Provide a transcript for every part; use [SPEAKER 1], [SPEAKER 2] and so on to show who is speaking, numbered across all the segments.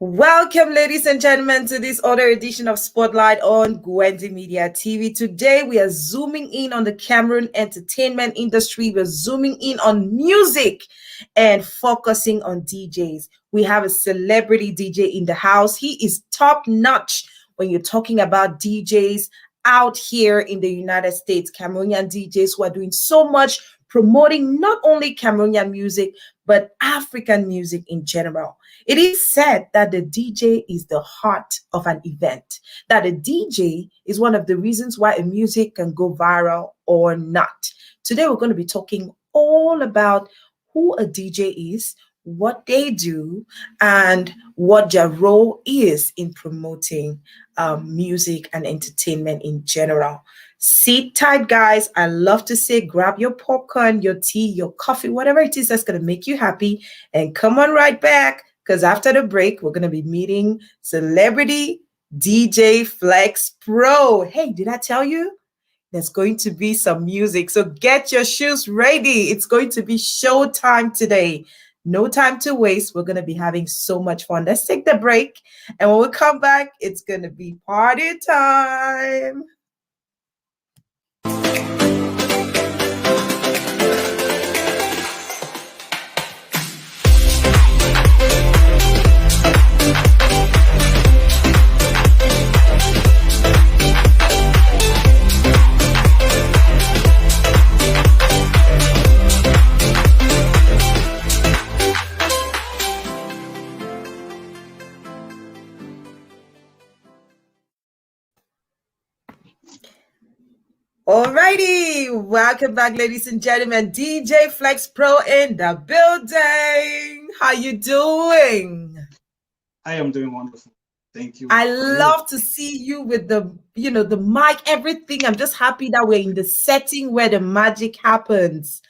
[SPEAKER 1] Welcome, ladies and gentlemen, to this other edition of Spotlight on Gwendy Media TV. Today, we are zooming in on the Cameroon entertainment industry. We're zooming in on music and focusing on DJs. We have a celebrity DJ in the house. He is top notch when you're talking about DJs out here in the United States. Cameroonian DJs who are doing so much promoting not only Cameroonian music, but African music in general. It is said that the DJ is the heart of an event, that a DJ is one of the reasons why a music can go viral or not. Today, we're going to be talking all about who a DJ is, what they do, and what their role is in promoting music and entertainment in general. Sit tight, guys. I love to say grab your popcorn, your tea, your coffee, whatever it is that's going to make you happy, and come on right back, because after the break, we're going to be meeting celebrity DJ Flex Pro. Hey, did I tell you? There's going to be some music, so get your shoes ready. It's going to be showtime today. No time to waste. We're going to be having so much fun. Let's take the break, and when we come back, it's going to be party time. Alrighty, welcome back, ladies and gentlemen. DJ Flex Pro in the building. How you doing?
[SPEAKER 2] I am doing wonderful. Thank you.
[SPEAKER 1] I love to see you with the mic, everything. I'm just happy that we're in the setting where the magic happens.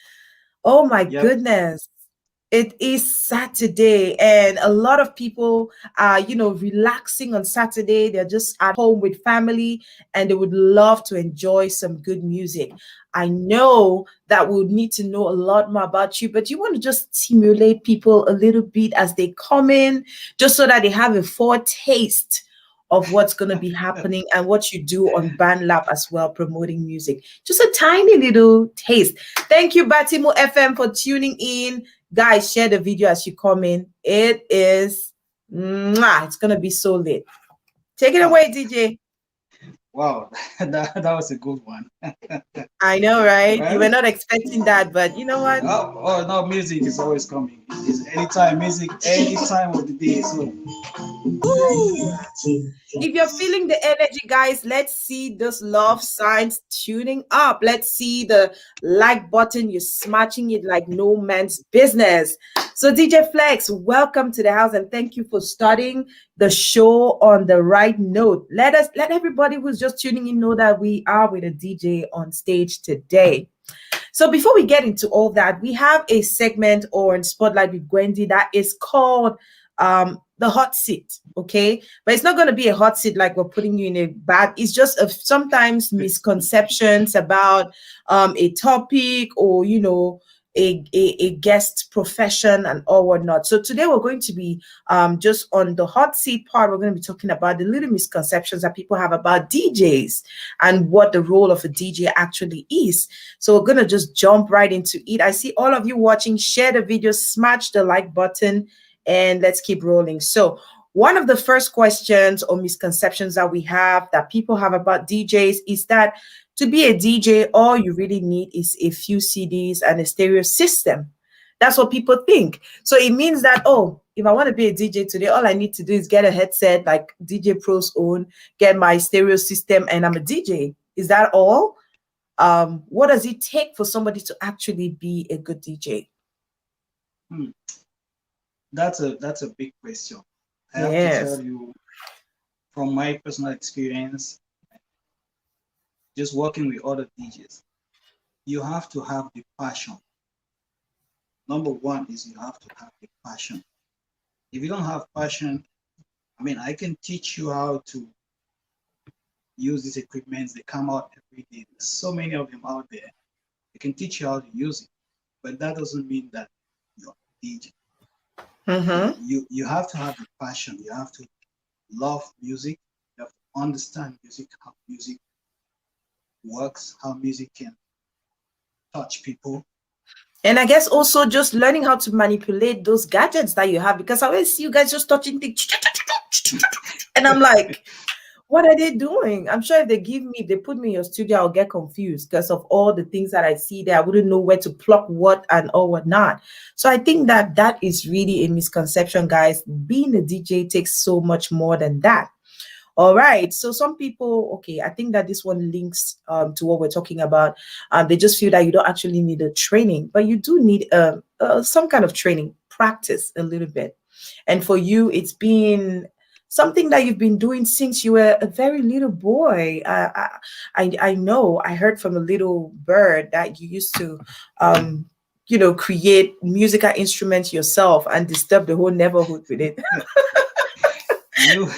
[SPEAKER 1] Oh my goodness. It is Saturday, and a lot of people are, relaxing on Saturday. They're just at home with family, and they would love to enjoy some good music. I know that we would need to know a lot more about you, but you want to just stimulate people a little bit as they come in, just so that they have a foretaste of what's going to be happening and what you do on BandLab as well, promoting music. Just a tiny little taste. Thank you, Batimo FM, for tuning in. Guys, share the video as you come in. It is, it's going to be so lit. Take it away, DJ.
[SPEAKER 2] Wow, that was a good one.
[SPEAKER 1] I know, right? You were not expecting that, but you know what?
[SPEAKER 2] Oh no, music is always coming. It's anytime music, any time of the day. So,
[SPEAKER 1] if you're feeling the energy, guys, let's see those love signs tuning up. Let's see the like button. You're smashing it like no man's business. So DJ Flex, welcome to the house, and thank you for starting the show on the right note. Let everybody who's just tuning in know that we are with a DJ on stage today. So before we get into all that, we have a segment on Spotlight with Gwendy that is called the hot seat, okay? But it's not going to be a hot seat like we're putting you in a bag. It's just sometimes misconceptions about a topic, or a guest profession and all whatnot. So today we're going to be just on the hot seat part. We're going to be talking about the little misconceptions that people have about DJs and what the role of a DJ actually is. So we're going to just jump right into it. I see all of you watching. Share the video, smash the like button, and let's keep rolling. So one of the first questions or misconceptions that we have, that people have about DJs, is that to be a DJ, all you really need is a few CDs and a stereo system. That's what people think. So it means that, oh, if I want to be a DJ today, all I need to do is get a headset like DJ Pro's own, get my stereo system, and I'm a DJ. Is that all? What does it take for somebody to actually be a good DJ?
[SPEAKER 2] That's a big question. I have to tell you, from my personal experience, just working with other DJs, you have to have the passion. Number one is you have to have the passion. If you don't have passion, I can teach you how to use these equipments. They come out every day. There's so many of them out there. They can teach you how to use it, but that doesn't mean that you're a DJ.
[SPEAKER 1] Mm-hmm.
[SPEAKER 2] You have to have the passion. You have to love music. You have to understand music, how music works, how music can touch people.
[SPEAKER 1] And I guess also just learning how to manipulate those gadgets that you have, because I always see you guys just touching things. And I'm like, what are they doing? I'm sure if they put me in your studio, I'll get confused because of all the things that I see there. I wouldn't know where to pluck what and or what not. So I think that that is really a misconception, guys. Being a DJ takes so much more than that. All right. So some people, okay, I think that this one links to what we're talking about. They just feel that you don't actually need a training, but you do need some kind of training, practice a little bit. And for you, it's been something that you've been doing since you were a very little boy. I know, I heard from a little bird that you used to, create musical instruments yourself and disturb the whole neighborhood with it.
[SPEAKER 2] you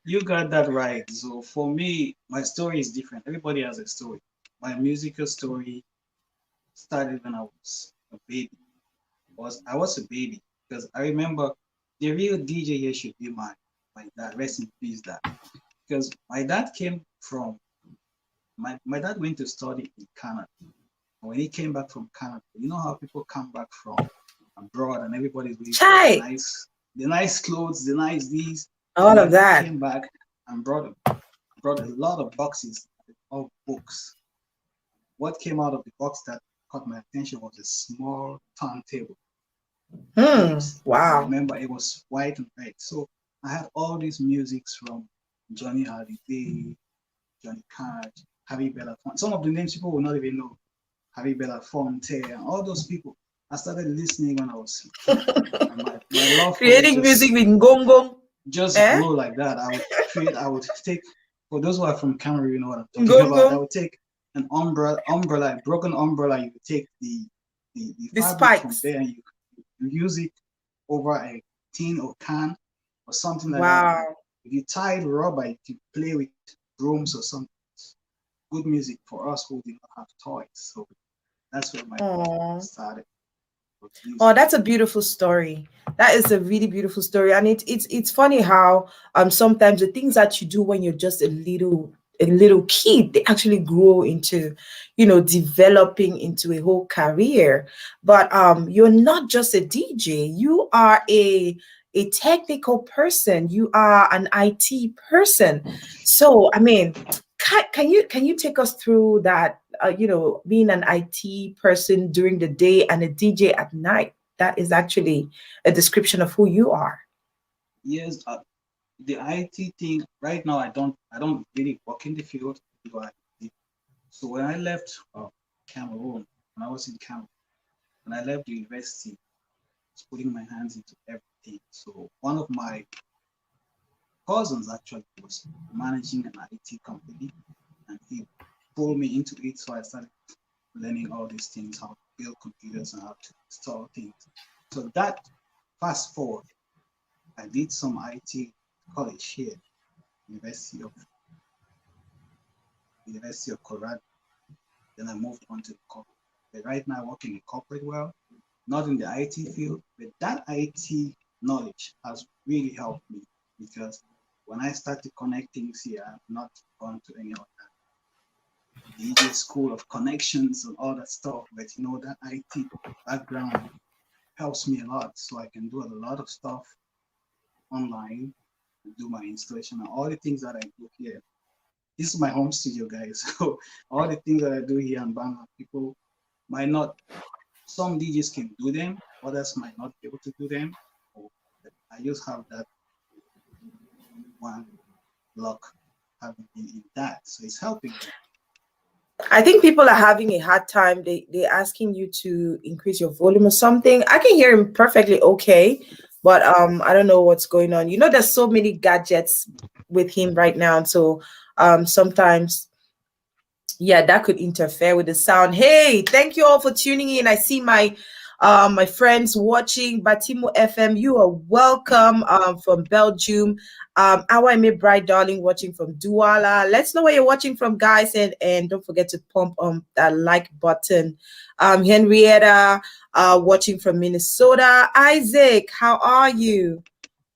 [SPEAKER 2] you got that right. So for me, my story is different. Everybody has a story. My musical story started when I was a baby. I was a baby because I remember the real DJ here should be my dad. Rest in peace, dad. Because my dad came from my dad went to study in Canada. When he came back from Canada, you know how people come back from abroad and everybody's with
[SPEAKER 1] Chai,
[SPEAKER 2] the nice clothes, the nice these. So
[SPEAKER 1] all
[SPEAKER 2] my
[SPEAKER 1] of
[SPEAKER 2] dad
[SPEAKER 1] that.
[SPEAKER 2] came back and brought a lot of boxes of books. What came out of the box that caught my attention was a small turntable tapes. I
[SPEAKER 1] Wow.
[SPEAKER 2] remember it was white and red. So I had all these musics from Johnny Hallyday, Johnny Cash, Harry Belafonte. Some of the names people will not even know. Harry Belafonte, and all those people. I started listening when I was a kid. And my love for it
[SPEAKER 1] Creating music with ngongong.
[SPEAKER 2] just
[SPEAKER 1] Eh?
[SPEAKER 2] grew like that. I would take, for those who are from Cameroon, you know what I'm talking about. I
[SPEAKER 1] Ngongong.
[SPEAKER 2] would take an umbrella, a broken umbrella. You would take the
[SPEAKER 1] The
[SPEAKER 2] fabric from
[SPEAKER 1] spikes.
[SPEAKER 2] there and you use it over a tin or can or something like that. And
[SPEAKER 1] Wow.
[SPEAKER 2] if you tied rubber, you can play with drums or something. Good music for us who did not have toys. So that's where my love
[SPEAKER 1] Oh.
[SPEAKER 2] started with
[SPEAKER 1] Oh,
[SPEAKER 2] music.
[SPEAKER 1] that's a beautiful story. That is a really beautiful story. And it's funny how sometimes the things that you do when you're just a little kid, they actually grow into, developing into a whole career. But you're not just a DJ, you are a technical person, you are an IT person. So I mean, can you take us through that, being an IT person during the day and a DJ at night? That is actually a description of who you are.
[SPEAKER 2] Yes, the IT thing right now I don't really work in the field. But so when I left Cameroon, when I was in Cameroon, when I left the university, I was putting my hands into everything. So one of my cousins actually was managing an IT company, and he pulled me into it. So I started learning all these things, how to build computers and how to install things. So that fast forward, I did some IT college here, University of University of Colorado. Then I moved on to the corporate. But right now I work in the corporate world, not in the IT field, but that IT knowledge has really helped me because when I started connecting here, I've not gone to any of that DJ school of connections and all that stuff, but that IT background helps me a lot. So I can do a lot of stuff online, do my installation and all the things that I do here. This is my home studio, guys. So all the things that I do here in BandLab, people might not, some DJs can do them, others might not be able to do them. I just have that one luck having been in that. So it's helping me.
[SPEAKER 1] I think people are having a hard time. They're asking you to increase your volume or something. I can hear him perfectly okay, but I don't know what's going on. There's so many gadgets with him right now, so sometimes, yeah, that could interfere with the sound. Hey, thank you all for tuning in. I see my My friends watching Batimo FM, you are welcome from Belgium. Our May Bright Darling watching from Douala. Let's know where you're watching from, guys, and don't forget to pump on that like button. Henrietta watching from Minnesota. Isaac, how are you?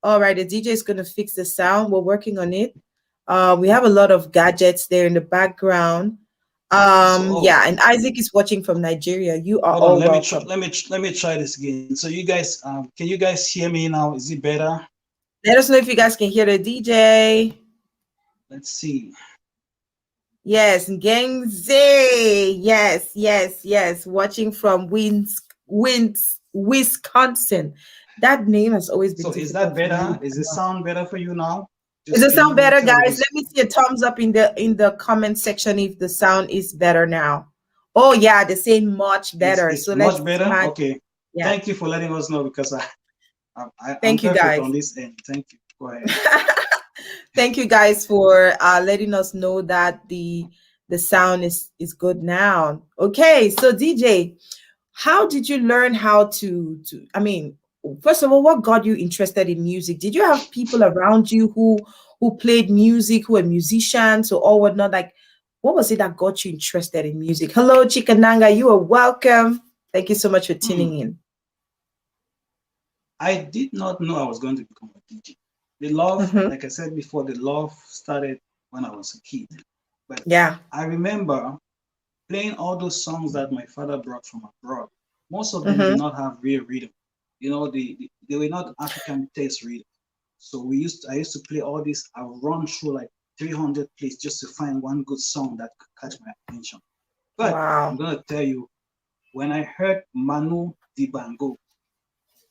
[SPEAKER 1] All right, the DJ is going to fix the sound. We're working on it. We have a lot of gadgets there in the background. Yeah, and Isaac is watching from Nigeria. You are
[SPEAKER 2] hold on,
[SPEAKER 1] all
[SPEAKER 2] let me try.
[SPEAKER 1] welcome.
[SPEAKER 2] Let me try this again. So you guys, can you guys hear me now? Is it better?
[SPEAKER 1] Let us know if you guys can hear the DJ.
[SPEAKER 2] Let's see.
[SPEAKER 1] Yes, Gangze. Yes. Watching from Wisconsin. That name has always been
[SPEAKER 2] So is that
[SPEAKER 1] difficult for
[SPEAKER 2] better?
[SPEAKER 1] me.
[SPEAKER 2] Is it sound better for you now?
[SPEAKER 1] Does
[SPEAKER 2] Just
[SPEAKER 1] it
[SPEAKER 2] can
[SPEAKER 1] sound
[SPEAKER 2] you
[SPEAKER 1] better,
[SPEAKER 2] tell
[SPEAKER 1] guys?
[SPEAKER 2] this?
[SPEAKER 1] Let me see a thumbs up in the comment section if the sound is better now. Oh yeah, they're saying much better.
[SPEAKER 2] It's
[SPEAKER 1] So let's
[SPEAKER 2] much better.
[SPEAKER 1] smash.
[SPEAKER 2] Okay.
[SPEAKER 1] Yeah.
[SPEAKER 2] Thank you for letting us know because I'm
[SPEAKER 1] Thank you,
[SPEAKER 2] perfect
[SPEAKER 1] guys.
[SPEAKER 2] on this end. Thank you. Go ahead.
[SPEAKER 1] Thank you guys for letting us know that the sound is good now. Okay, so DJ, how did you learn how to I mean, first of all, what got you interested in music? Did you have people around you who played music, who were musicians or whatnot? Like, what was it that got you interested in music? Hello, Chikananga, you are welcome. Thank you so much for tuning in.
[SPEAKER 2] I did not know I was going to become a DJ. The love,
[SPEAKER 1] Mm-hmm.
[SPEAKER 2] like I said before, the love started when I was a kid. But
[SPEAKER 1] Yeah.
[SPEAKER 2] I remember playing all those songs that my father brought from abroad. Most of them did
[SPEAKER 1] Mm-hmm.
[SPEAKER 2] not have real rhythm. You know, they were not African taste rhythm. So I used to play all this. I would run through like 300 plays just to find one good song that could catch my attention. But I'm
[SPEAKER 1] Wow.
[SPEAKER 2] gonna tell you, when I heard Manu Dibango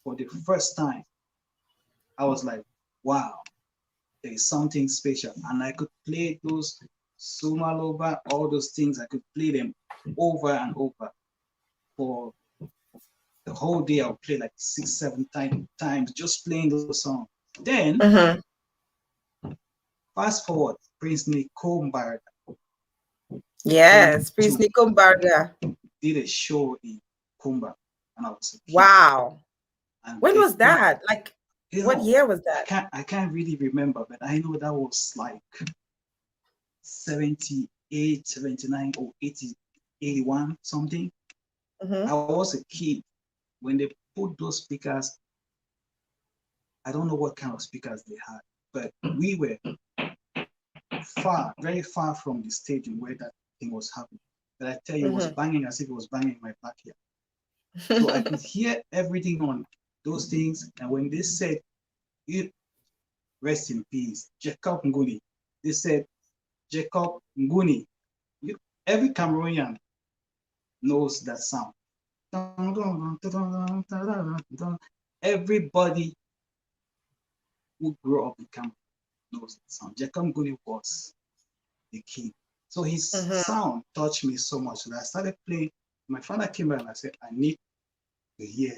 [SPEAKER 2] for the first time, I was like, wow, there is something special. And I could play those Sumaloba, all those things. I could play them over and over for the whole day. I'll play like 6, 7 times just playing those songs. Then
[SPEAKER 1] Mm-hmm.
[SPEAKER 2] fast forward, Prince Nikombar came
[SPEAKER 1] Yes, Prince
[SPEAKER 2] to
[SPEAKER 1] Nikombarga.
[SPEAKER 2] did a show in Kumba when I was a kid.
[SPEAKER 1] Wow.
[SPEAKER 2] And
[SPEAKER 1] When was
[SPEAKER 2] then,
[SPEAKER 1] that? Like,
[SPEAKER 2] you
[SPEAKER 1] what
[SPEAKER 2] know,
[SPEAKER 1] year was that?
[SPEAKER 2] I can't really remember, but I know that was like 78, 79, or 80, 81, something.
[SPEAKER 1] Mm-hmm.
[SPEAKER 2] I was a kid when they put those speakers. I don't know what kind of speakers they had, but we were far, very far from the stadium where that thing was happening. But I tell you, it was banging as if it was banging in my backyard. So I could hear everything on those things. And when they said, you rest in peace, Jacob Nguni, they said, Jacob Nguni. Every Cameroonian knows that sound. Everybody who grew up in Cameroon knows that sound. Jacob Nguni was the king. So his sound touched me so much that I started playing. My father came back and I said, I need to hear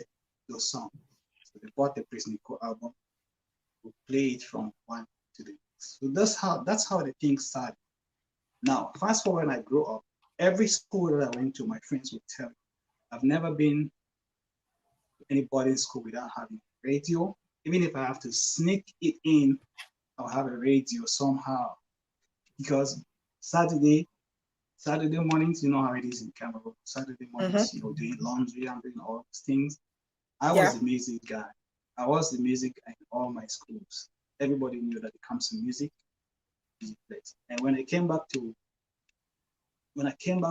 [SPEAKER 2] those songs. So they bought the Prince Nico album. We play it from one to the next. So that's how the thing started. Now, fast forward when I grew up, every school that I went to, my friends would tell me, I've never been to any boarding school without having a radio. Even if I have to sneak it in, I'll have a radio somehow. Because Saturday mornings, you know how it is in Cameroon. Saturday mornings, you're doing laundry and doing all these things. I was
[SPEAKER 1] Yeah.
[SPEAKER 2] the music guy. I was the music in all my schools. Everybody knew that it comes to music place. And when I came back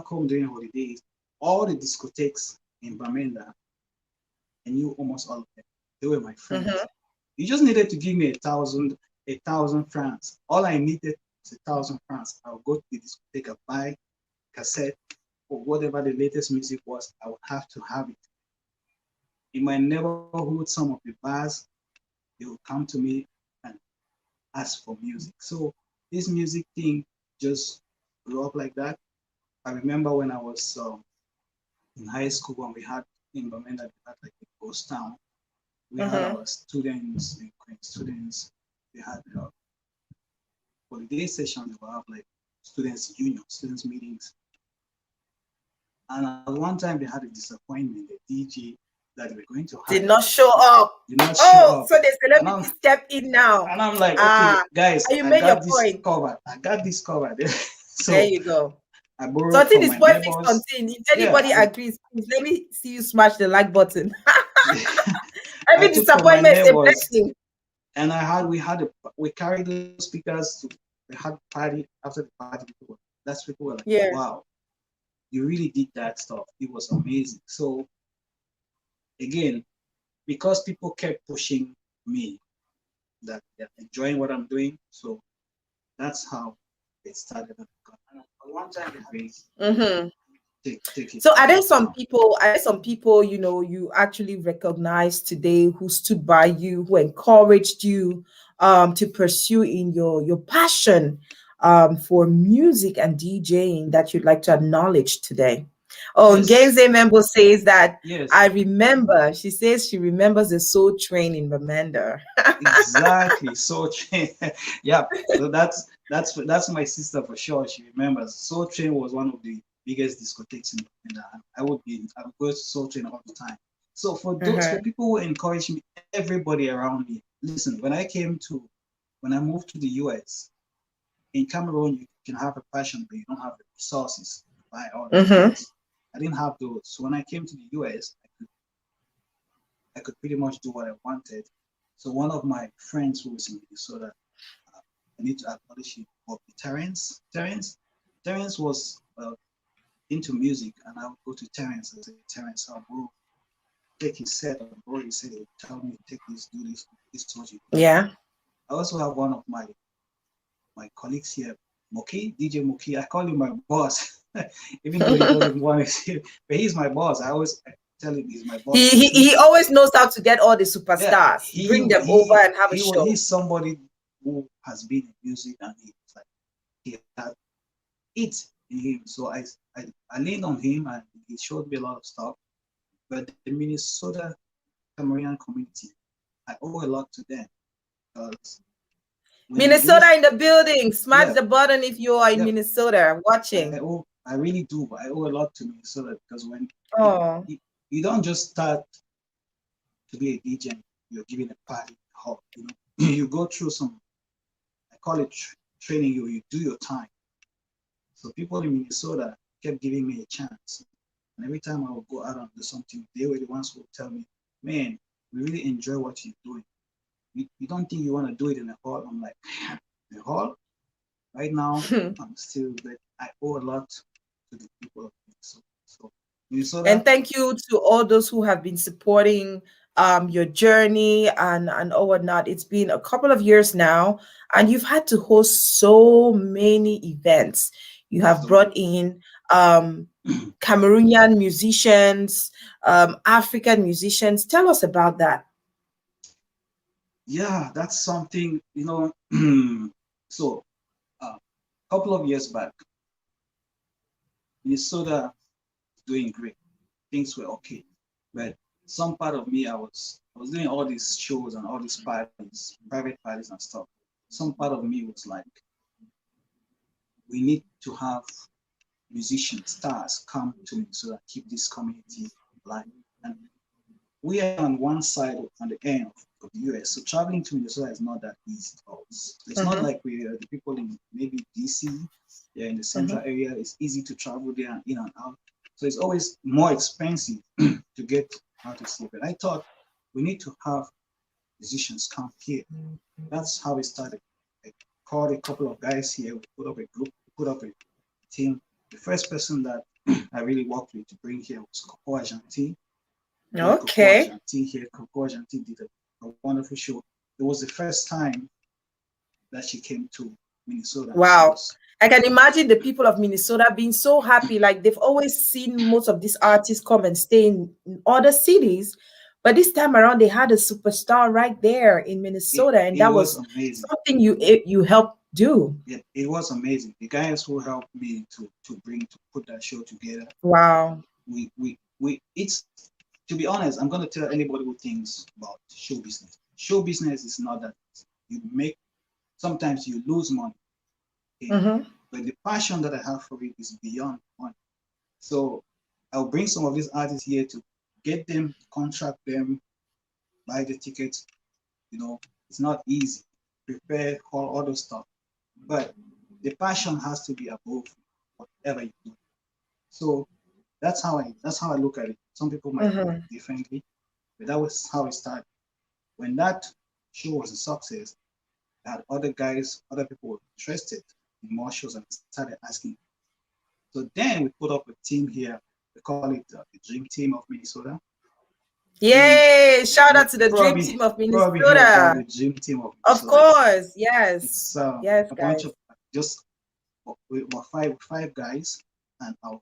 [SPEAKER 2] home during holidays, all the discotheques in Bamenda, I knew almost all of them. They were my friends. You just needed to give me a thousand francs. All I needed was 1,000 francs. I'll go to the discotheque, I'll buy cassette or whatever the latest music was. I would have to have it. In my neighborhood, some of the bars, they would come to me and ask for music. So this music thing just grew up like that. I remember when I was in high school when we had in Bamenda, we had like a ghost town. We had our students, we had holiday sessions, we have like students union, students meetings. And at one time they had a disappointment, the DJ that we're going to
[SPEAKER 1] did
[SPEAKER 2] hire.
[SPEAKER 1] not show up.
[SPEAKER 2] Did not show up.
[SPEAKER 1] So the celebrity step in now.
[SPEAKER 2] And I'm like, okay, guys,
[SPEAKER 1] you
[SPEAKER 2] I
[SPEAKER 1] made your
[SPEAKER 2] got this
[SPEAKER 1] point.
[SPEAKER 2] covered. I got this covered. So
[SPEAKER 1] there you go.
[SPEAKER 2] I borrowed
[SPEAKER 1] Something
[SPEAKER 2] from
[SPEAKER 1] is
[SPEAKER 2] my
[SPEAKER 1] perfect
[SPEAKER 2] neighbors.
[SPEAKER 1] something. If anybody agrees, please let me see you smash the like button. Every
[SPEAKER 2] I took from my
[SPEAKER 1] disappointment is a
[SPEAKER 2] neighbors,
[SPEAKER 1] blessing.
[SPEAKER 2] and we carried those speakers to we had party. After the party, people were like, wow, you really did that stuff. It was amazing. So again, because people kept pushing me that they're enjoying what I'm doing, so that's how it started. One time
[SPEAKER 1] so are there some people, you know, you actually recognize today who stood by you, who encouraged you to pursue in your passion for music and DJing that you'd like to acknowledge today? Oh, yes. Games Member says that I remember. She says she remembers the Soul Train in Bamenda.
[SPEAKER 2] Exactly, Soul Train. Yeah, so that's my sister for sure. She remembers. Soul Train was one of the biggest discotheques in Bamenda. I would go to Soul Train all the time. So for people who encourage me, everybody around me. Listen, when I moved to the US, in Cameroon, you can have a passion, but you don't have the resources to buy all the things. I didn't have those. So when I came to the US, I could pretty much do what I wanted. So one of my friends who was in Minnesota, I need to acknowledge him, Terrence. Terrence was into music, and I would go to Terrence and say, Terrence, I'll go take his set, or he said, tell me, take this, do this, this is what you do. Yeah. I also have one of my colleagues here, Moki, DJ Moki. I call him my boss, even though he doesn't want to say it, but he's my boss. I always tell him he's my boss.
[SPEAKER 1] He always knows how to get all the superstars, bring them over and have a show.
[SPEAKER 2] He's somebody who has been in music, and he had it in him. So I leaned on him, and he showed me a lot of stuff. But the Minnesota Cameroonian community, I owe a lot to them, because
[SPEAKER 1] Minnesota in the building. Smash the button if you are in Minnesota watching.
[SPEAKER 2] I really do. I owe a lot to Minnesota, because when you don't just start to be a DJ, you're giving a party, you know, you go through some, I call it training. You do your time. So people in Minnesota kept giving me a chance, and every time I would go out and do something, they were the ones who would tell me, "Man, we really enjoy what you're doing. You don't think you want to do it in a hall?" I'm like, "The hall? Right now, I'm still, but I owe a lot to the people of Minnesota." So Minnesota.
[SPEAKER 1] And thank you to all those who have been supporting your journey and all whatnot. It's been a couple of years now, and you've had to host so many events. You have brought in Cameroonian musicians, African musicians. Tell us about that.
[SPEAKER 2] Yeah, that's something, you know. So a couple of years back, Minnesota was doing great. Things were okay. But some part of me, I was doing all these shows and all these parties, private parties and stuff. Some part of me was like, we need to have musicians, stars come to Minnesota, keep this community alive. And we are on one side, on the end of the US. So traveling to Minnesota is not that easy for us. It's not like we are the people in maybe DC, they're in the central area. It's easy to travel there and in and out. So it's always more expensive to get out to see. But I thought we need to have musicians come here. That's how it started. I called a couple of guys here. We put up a group, put up a team. The first person that I really worked with to bring here was Coco Argentine.
[SPEAKER 1] Okay.
[SPEAKER 2] Coco Argentine here. Coco Argentine did a wonderful show. It was the first time that she came to Minnesota.
[SPEAKER 1] Wow. I can imagine the people of Minnesota being so happy. Like, they've always seen most of these artists come and stay in other cities, but this time around they had a superstar right there in Minnesota, and that was amazing. Something you helped do.
[SPEAKER 2] Yeah, it was amazing. The guys who helped me to put that show together.
[SPEAKER 1] Wow.
[SPEAKER 2] It's, to be honest, I'm gonna tell anybody who thinks about show business. Show business is not that you make. Sometimes you lose money. Okay? But the passion that I have for it is beyond money. So I'll bring some of these artists here to get them, contract them, buy the tickets. It's not easy. Prepare all those stuff, but the passion has to be above whatever you do. So that's how I look at it. Some people might look at it differently, but that was how it started. When that show was a success, I had other people were interested in more shows and started asking. So then we put up a team here. We call it the Dream Team of Minnesota.
[SPEAKER 1] Yay! Shout out to the Dream
[SPEAKER 2] Probably
[SPEAKER 1] Team of
[SPEAKER 2] probably heard about
[SPEAKER 1] Minnesota.
[SPEAKER 2] the Dream Team of
[SPEAKER 1] Of
[SPEAKER 2] Minnesota.
[SPEAKER 1] course, yes.
[SPEAKER 2] It's
[SPEAKER 1] yes,
[SPEAKER 2] a
[SPEAKER 1] guys.
[SPEAKER 2] bunch of just we were five guys and our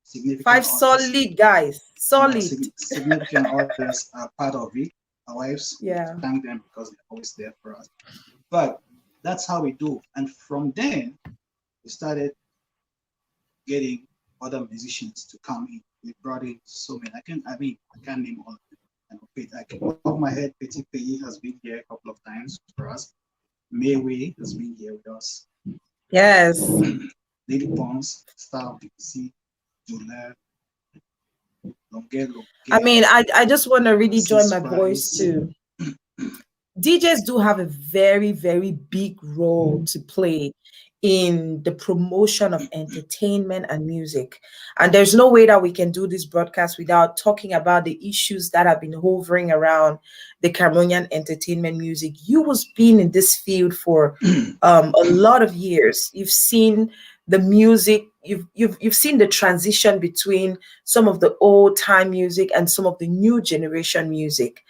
[SPEAKER 2] significant
[SPEAKER 1] Five
[SPEAKER 2] others.
[SPEAKER 1] solid guys. Solid.
[SPEAKER 2] Significant others are part of it. Our wives,
[SPEAKER 1] Yeah.
[SPEAKER 2] thank them because they're always there for us. But that's how we do. And from then, we started getting other musicians to come in. We brought in so many. I can't name all of them. Off my head, Petit Pays has been here a couple of times for us. Mayway has been here with us.
[SPEAKER 1] Yes.
[SPEAKER 2] Lady Pons, Star of the Sea, Julia, Longelo.
[SPEAKER 1] I mean, I just want to really join my voice too. DJs do have a very, very big role to play in the promotion of entertainment and music. And there's no way that we can do this broadcast without talking about the issues that have been hovering around the Cameroonian entertainment music. You was been in this field for a lot of years. You've seen the music, you've seen the transition between some of the old time music and some of the new generation music.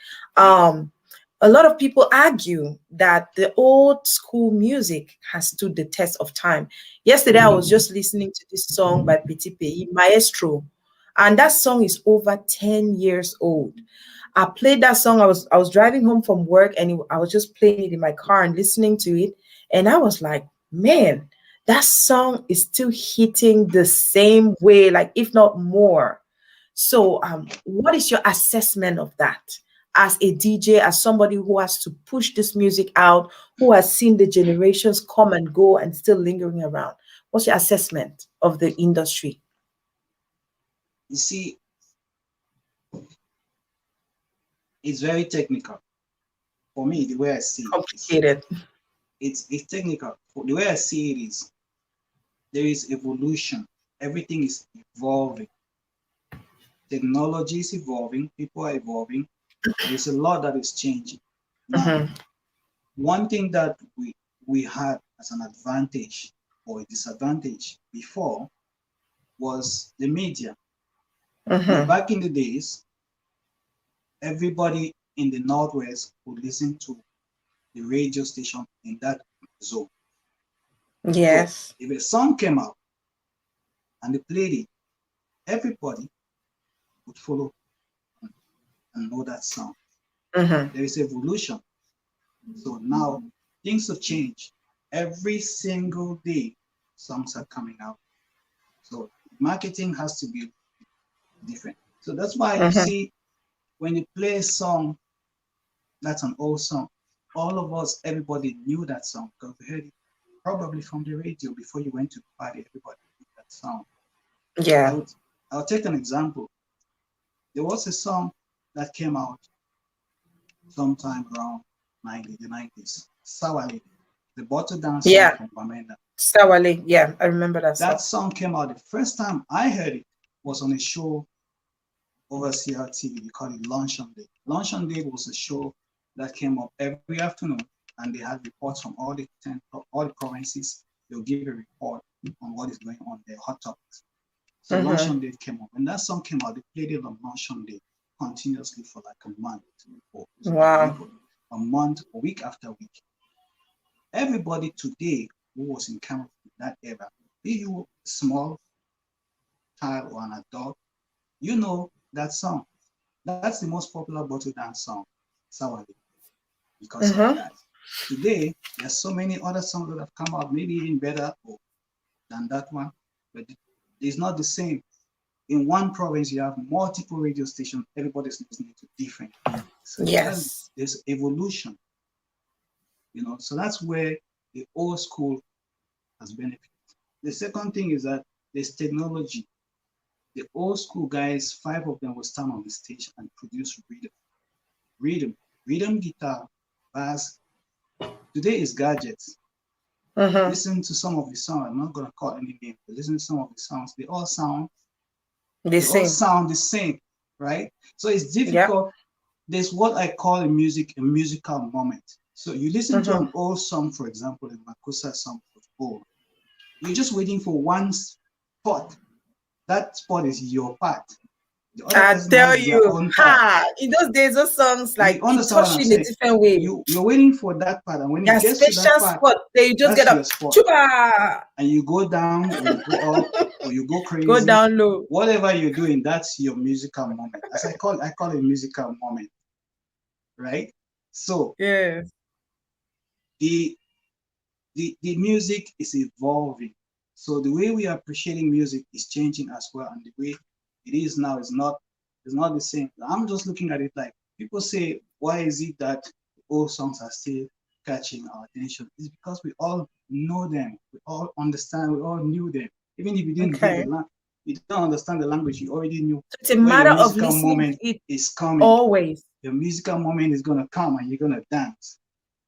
[SPEAKER 1] A lot of people argue that the old school music has stood the test of time. Yesterday, I was just listening to this song by Petit Pays, Maestro, and that song is over 10 years old. I played that song. I was driving home from work, and I was just playing it in my car and listening to it, and I was like, man, that song is still hitting the same way, like if not more. So, what is your assessment of that? As a DJ, as somebody who has to push this music out, who has seen the generations come and go and still lingering around. What's your assessment of the industry?
[SPEAKER 2] You see, it's very technical. For me, the way I see
[SPEAKER 1] Complicated.
[SPEAKER 2] It's technical. The way I see it is there is evolution. Everything is evolving. Technology is evolving. People are evolving. There's a lot that is changing. Now, one thing that we had as an advantage or a disadvantage before was the media. Back in the days, everybody in the Northwest would listen to the radio station in that zone.
[SPEAKER 1] Yes.
[SPEAKER 2] So if a song came out and they played it, everybody would follow and know that song. There is evolution. So now things have changed. Every single day, songs are coming out. So marketing has to be different. So that's why you see when you play a song, that's an old song. All of us, everybody knew that song because we heard it probably from the radio before you went to the party. Everybody knew that song.
[SPEAKER 1] Yeah.
[SPEAKER 2] I'll take an example. There was a song that came out sometime around the 90s. Sawale, the bottle dance song from Bamenda.
[SPEAKER 1] Sawale, yeah, I remember that song.
[SPEAKER 2] That song came out. The first time I heard it was on a show over CRTV. We call it Lunch on Day. Lunch on Day was a show that came up every afternoon, and they had reports from all the provinces. They'll give a report on what is going on there, hot topics. So Lunch on Day came up. When that song came out, they played it on Lunch on Day continuously for like a month.
[SPEAKER 1] Wow.
[SPEAKER 2] A month, a week after week. Everybody today who was in Cameroon in that era, be you a small child or an adult, you know that song. That's the most popular bottle dance song, Sawale, because of that. Today, there's so many other songs that have come out, maybe even better than that one, but it's not the same. In one province, you have multiple radio stations. Everybody's listening to different things. So
[SPEAKER 1] yes,
[SPEAKER 2] there's evolution. So that's where the old school has benefited. The second thing is that there's technology. The old school guys, 5 of them will stand on the stage and produce rhythm guitar, bass. Today is gadgets. Listen to some of the songs. I'm not gonna call any name, but listen to some of the songs. They all sound the same, right? So it's difficult. There's what I call a musical moment. So you listen to an old song, for example, a Makossa song of old. You're just waiting for one spot. That spot is your part. The other
[SPEAKER 1] I
[SPEAKER 2] person
[SPEAKER 1] tell
[SPEAKER 2] has their
[SPEAKER 1] you,
[SPEAKER 2] own part.
[SPEAKER 1] in those days, those songs
[SPEAKER 2] You
[SPEAKER 1] like it
[SPEAKER 2] understand what
[SPEAKER 1] touched
[SPEAKER 2] I'm
[SPEAKER 1] you in a
[SPEAKER 2] saying?
[SPEAKER 1] different way.
[SPEAKER 2] You're waiting for that part, and when it gets to that
[SPEAKER 1] special
[SPEAKER 2] part,
[SPEAKER 1] spot, they just
[SPEAKER 2] that's
[SPEAKER 1] get
[SPEAKER 2] your
[SPEAKER 1] up,
[SPEAKER 2] spot.
[SPEAKER 1] chuba,
[SPEAKER 2] And you go down, or you go up, or you go crazy.
[SPEAKER 1] go down low.
[SPEAKER 2] Whatever you're doing, that's your musical moment. As I call it a musical moment, right? So
[SPEAKER 1] yes,
[SPEAKER 2] the music is evolving. So the way we are appreciating music is changing as well, and the way it is now is not the same. I'm just looking at it like people say, why is it that old songs are still catching our attention? It's because we all know them, we all understand, we all knew them. Even if you didn't hear the language, you don't understand the language, you already knew.
[SPEAKER 1] It's a matter of listening
[SPEAKER 2] moment
[SPEAKER 1] to it
[SPEAKER 2] is coming.
[SPEAKER 1] Always.
[SPEAKER 2] Your musical moment is gonna come and you're gonna dance,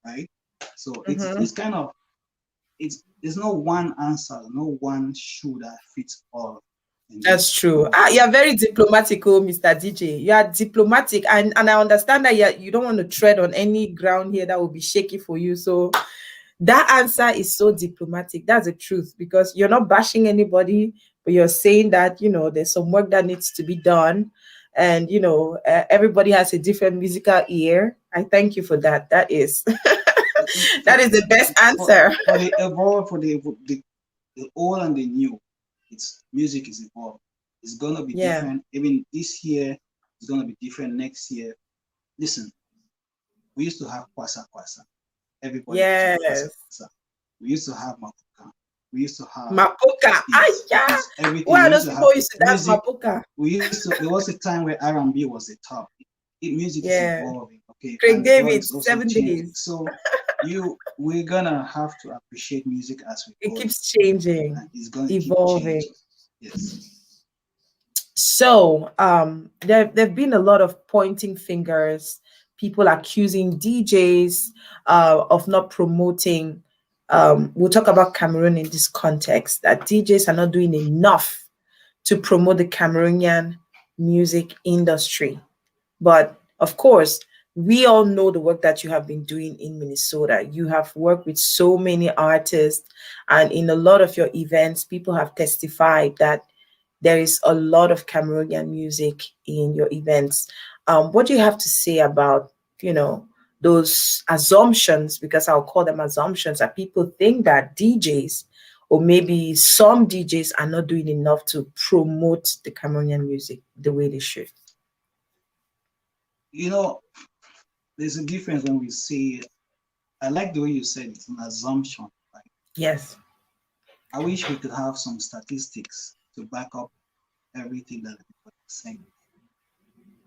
[SPEAKER 2] right? So it's kind of there's no one answer, no one shoe that fits all.
[SPEAKER 1] That's true. You're very diplomatic, Mr. DJ. You are diplomatic, and I understand that you don't want to tread on any ground here that will be shaky for you. So that answer is so diplomatic. That's the truth, because you're not bashing anybody, but you're saying that there's some work that needs to be done, and everybody has a different musical ear. I thank you for that. That is that is the best answer.
[SPEAKER 2] For the evolve, for the old and the new, music is evolved. It's gonna be different. Even this year, it's gonna be different next year. Listen, we used to have kwasa kwasa. Everybody
[SPEAKER 1] yes.
[SPEAKER 2] kwasa kwasa. We used to have mapuka. We used to have
[SPEAKER 1] mapuka.
[SPEAKER 2] Everything.
[SPEAKER 1] Why those people used to dance mapuka?
[SPEAKER 2] There was a time where R&B was the top. Music is evolving. Okay,
[SPEAKER 1] Craig David, 7 days.
[SPEAKER 2] So we're gonna have to appreciate music as we go.
[SPEAKER 1] It keeps changing.
[SPEAKER 2] It's gonna
[SPEAKER 1] evolving.
[SPEAKER 2] Keep changing. Yes.
[SPEAKER 1] So there've been a lot of pointing fingers, people accusing DJs of not promoting. We'll talk about Cameroon in this context, that DJs are not doing enough to promote the Cameroonian music industry. But of course, we all know the work that you have been doing in Minnesota. You have worked with so many artists, and in a lot of your events, people have testified that there is a lot of Cameroonian music in your events. What do you have to say about, those assumptions, because I'll call them assumptions, that people think that DJs, or maybe some DJs, are not doing enough to promote the Cameroonian music the way they should?
[SPEAKER 2] There's a difference when we say, I like the way you said it's an assumption. Right?
[SPEAKER 1] Yes.
[SPEAKER 2] I wish we could have some statistics to back up everything that people are saying.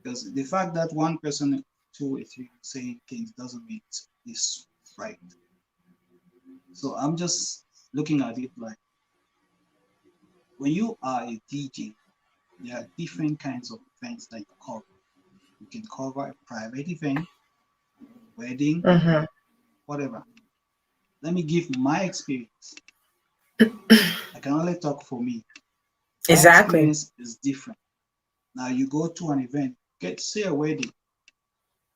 [SPEAKER 2] Because the fact that one person, 2 or 3 saying things doesn't mean it's right. So I'm just looking at it like, when you are a DJ, there are different kinds of events that you cover. You can cover a private event, wedding, whatever. Let me give my experience. I can only talk for me.
[SPEAKER 1] Exactly.
[SPEAKER 2] My experience is different. Now you go to an event, say a wedding.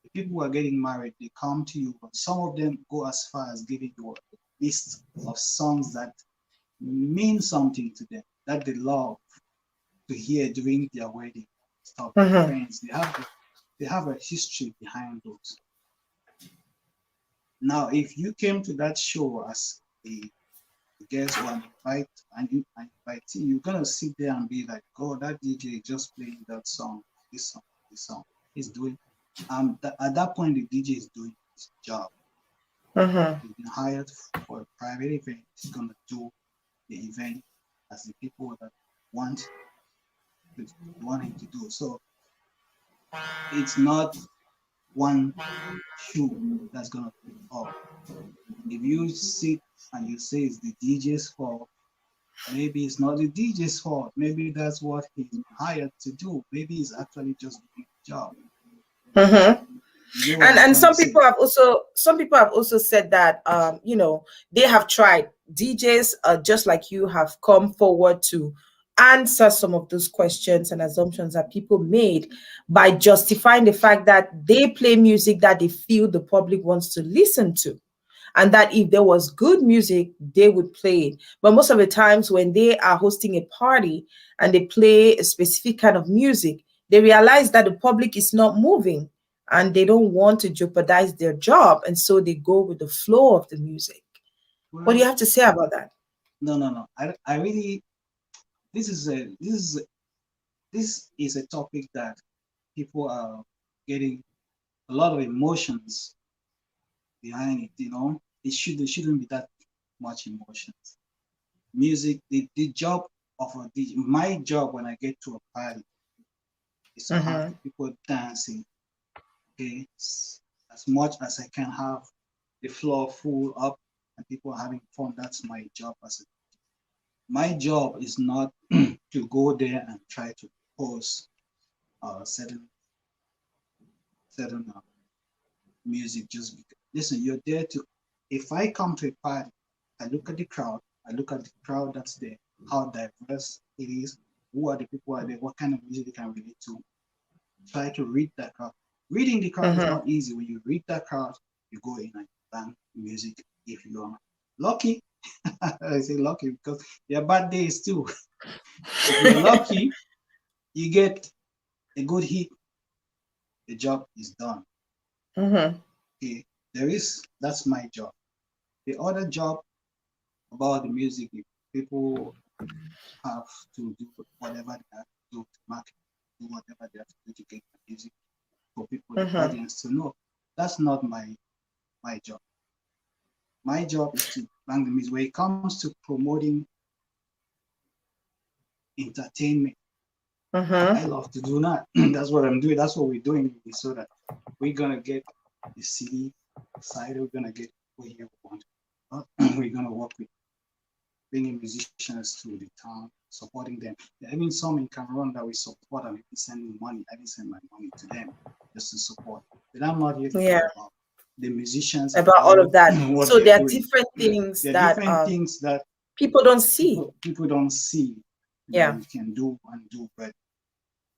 [SPEAKER 2] The people who are getting married, they come to you, but some of them go as far as giving you a list of songs that mean something to them, that they love to hear during their wedding stuff. Friends, they have a history behind those. Now, if you came to that show as a guest or an invitee, you're gonna sit there and be like, "Oh, that DJ just playing that song, this song. He's doing." At that point, the DJ is doing his job. He's been hired for a private event. He's gonna do the event as the people that want him to do. So it's not one shoe that's gonna fit all. If you sit and you say it's the DJ's fault, Maybe it's not the DJ's fault. Maybe that's what he's hired to do. Maybe he's actually just doing the job.
[SPEAKER 1] Mm-hmm.
[SPEAKER 2] You get what I'm
[SPEAKER 1] And
[SPEAKER 2] trying to say?
[SPEAKER 1] some people have also said that they have tried. DJs just like you have come forward to answer some of those questions and assumptions that people made by justifying the fact that they play music that they feel the public wants to listen to, and that if there was good music they would play it. But most of the times when they are hosting a party and they play a specific kind of music, they realize that the public is not moving and they don't want to jeopardize their job, and so they go with the flow of the music. What do you
[SPEAKER 2] Well,
[SPEAKER 1] have to say about that?
[SPEAKER 2] no. I really, this is a topic that people are getting a lot of emotions behind it. There shouldn't be that much emotions. Music, the job of a DJ, my job when I get to a party is to have
[SPEAKER 1] Mm-hmm.
[SPEAKER 2] the people dancing. Okay, as much as I can have the floor full up and people having fun. That's my job my job is not to go there and try to pose certain music just because. Listen, you're there to. If I come to a party, I look at the crowd. I look at the crowd that's there, how diverse it is, who are the people are there, what kind of music they can relate to. Try to read that crowd. Reading the crowd is
[SPEAKER 1] Mm-hmm.
[SPEAKER 2] not easy. When you read that crowd, you go in and bang music. If you're lucky, I say lucky because there are bad days too. If you're lucky, you get a good hit. The job is done.
[SPEAKER 1] Mm-hmm.
[SPEAKER 2] Okay, that's my job. The other job about the music, if people have to do whatever they have to do to market, do whatever they have to do to get the music for people, the
[SPEAKER 1] Mm-hmm.
[SPEAKER 2] audience to know. That's not my job. My job is to bang the music. When it comes to promoting entertainment, I
[SPEAKER 1] Mm-hmm.
[SPEAKER 2] love to do that. That's what I'm doing. That's what we're doing so that we're gonna get the city side. We're gonna get people here we want. We're gonna work with bringing musicians to the town, supporting them. There have been some in Cameroon that we support and even sending money. I didn't send my money to them just to support. But I'm not here to
[SPEAKER 1] Yeah,
[SPEAKER 2] talk about the musicians and
[SPEAKER 1] about all of
[SPEAKER 2] all
[SPEAKER 1] that.
[SPEAKER 2] what
[SPEAKER 1] So
[SPEAKER 2] they're
[SPEAKER 1] there are
[SPEAKER 2] doing.
[SPEAKER 1] different things
[SPEAKER 2] There are
[SPEAKER 1] that
[SPEAKER 2] different things that
[SPEAKER 1] people don't see.
[SPEAKER 2] people don't see that
[SPEAKER 1] Yeah.
[SPEAKER 2] you can do and do, but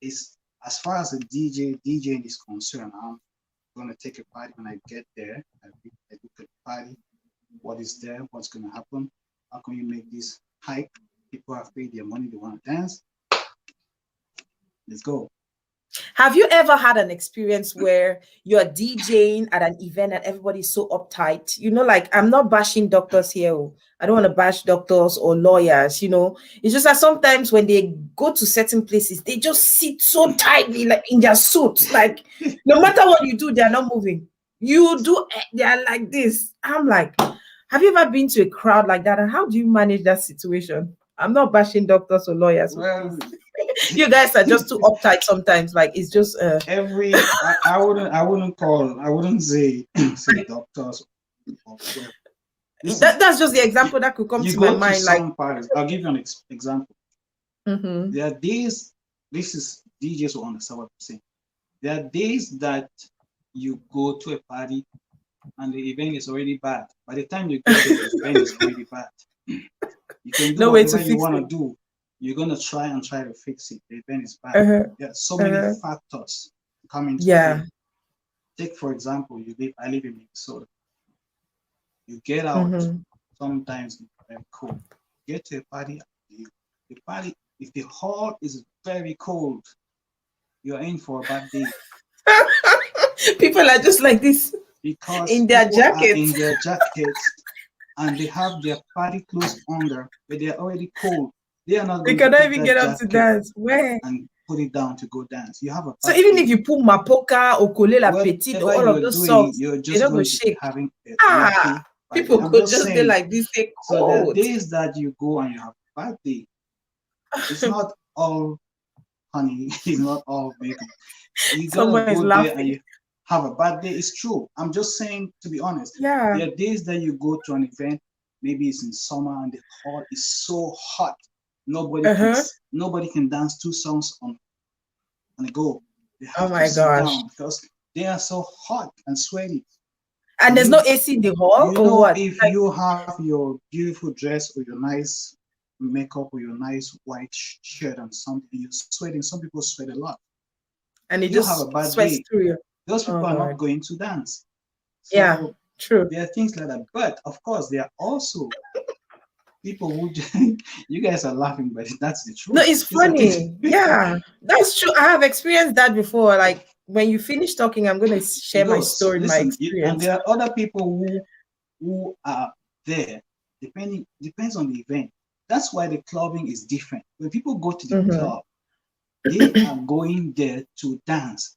[SPEAKER 2] it's as far as a DJing is concerned. I'm gonna take a party when I get there. I look at the party, what is there, what's gonna happen, how can you make this hype? People have paid their money, they want to dance. Let's go.
[SPEAKER 1] Have you ever had an experience where you're DJing at an event and everybody's so uptight? Like, I'm not bashing doctors here. I don't want to bash doctors or lawyers. It's just that sometimes when they go to certain places, they just sit so tightly, like in their suits. Like, no matter what you do, they're not moving. You do, they're like this. I'm like, have you ever been to a crowd like that? And how do you manage that situation? I'm not bashing doctors or lawyers, so please.
[SPEAKER 2] Well,
[SPEAKER 1] You guys are just too uptight sometimes. Like, it's just
[SPEAKER 2] I wouldn't say say doctors or whoever. Listen,
[SPEAKER 1] that's just the example that could come
[SPEAKER 2] you
[SPEAKER 1] to my
[SPEAKER 2] go to
[SPEAKER 1] mind. Like,
[SPEAKER 2] some parties. I'll give you an example.
[SPEAKER 1] mm-hmm.
[SPEAKER 2] There are days. This is DJs will understand what I'm saying. There are days that you go to a party and the event is already bad. By the time you get there, the event is already bad. You can do
[SPEAKER 1] No way to
[SPEAKER 2] whatever you
[SPEAKER 1] fix
[SPEAKER 2] want
[SPEAKER 1] it.
[SPEAKER 2] to do. You're gonna try to fix it. The event is bad.
[SPEAKER 1] Uh-huh.
[SPEAKER 2] There are so many
[SPEAKER 1] Uh-huh.
[SPEAKER 2] factors come into
[SPEAKER 1] Yeah.
[SPEAKER 2] play. Take for example, I live in Minnesota. You get out,
[SPEAKER 1] Mm-hmm.
[SPEAKER 2] sometimes it's very cold. Get to a party, the party, if the hall is very cold, you're in for a bad day
[SPEAKER 1] People are just like this
[SPEAKER 2] because
[SPEAKER 1] in their
[SPEAKER 2] people are
[SPEAKER 1] jackets.
[SPEAKER 2] in their jackets and they have their party clothes under, but they're already cold. They are not
[SPEAKER 1] They
[SPEAKER 2] going to
[SPEAKER 1] cannot
[SPEAKER 2] put
[SPEAKER 1] even
[SPEAKER 2] that
[SPEAKER 1] get up to
[SPEAKER 2] jacket
[SPEAKER 1] dance. Where?
[SPEAKER 2] and put it down to go dance. You have a
[SPEAKER 1] So
[SPEAKER 2] bad
[SPEAKER 1] even if
[SPEAKER 2] day.
[SPEAKER 1] you put Mapoka or Kole La Petite or
[SPEAKER 2] Whatever
[SPEAKER 1] all of
[SPEAKER 2] you're
[SPEAKER 1] those
[SPEAKER 2] doing,
[SPEAKER 1] songs,
[SPEAKER 2] you're
[SPEAKER 1] they
[SPEAKER 2] just
[SPEAKER 1] don't go
[SPEAKER 2] going to be
[SPEAKER 1] shake.
[SPEAKER 2] having a
[SPEAKER 1] Ah,
[SPEAKER 2] lucky bad day.
[SPEAKER 1] people
[SPEAKER 2] I'm
[SPEAKER 1] could
[SPEAKER 2] just
[SPEAKER 1] just be
[SPEAKER 2] saying.
[SPEAKER 1] like this. They
[SPEAKER 2] So there are
[SPEAKER 1] cold.
[SPEAKER 2] days that you go and you have a bad day. It's not all honey. It's not all bacon. You're gonna
[SPEAKER 1] Someone is
[SPEAKER 2] go there and
[SPEAKER 1] laughing.
[SPEAKER 2] you have a bad day. It's true. I'm just saying, to be honest.
[SPEAKER 1] Yeah.
[SPEAKER 2] There are days that you go to an event, maybe it's in summer and the hall is so hot. Nobody can dance 2 songs on a go. They
[SPEAKER 1] Oh
[SPEAKER 2] have to
[SPEAKER 1] my
[SPEAKER 2] sit
[SPEAKER 1] gosh.
[SPEAKER 2] down because they are so hot and sweaty.
[SPEAKER 1] And there's no AC in the hall or what?
[SPEAKER 2] If you have your beautiful dress or your nice makeup or your nice white shirt and something, you're sweating. Some people sweat a lot.
[SPEAKER 1] And it
[SPEAKER 2] You have a
[SPEAKER 1] just
[SPEAKER 2] bad
[SPEAKER 1] sweats
[SPEAKER 2] day.
[SPEAKER 1] through you.
[SPEAKER 2] Those people
[SPEAKER 1] Oh
[SPEAKER 2] are
[SPEAKER 1] God.
[SPEAKER 2] not going to dance. So
[SPEAKER 1] Yeah, true.
[SPEAKER 2] there are things like that. But of course, there are also people who you guys are laughing, but that's the truth.
[SPEAKER 1] No, it's funny. Yeah, that's true. I have experienced that before. Like when you finish talking, I'm going to share my story, my
[SPEAKER 2] Listen, and
[SPEAKER 1] experience.
[SPEAKER 2] there are other people who are there, depends on the event. That's why the clubbing is different. When people go to the club, they are going there to dance.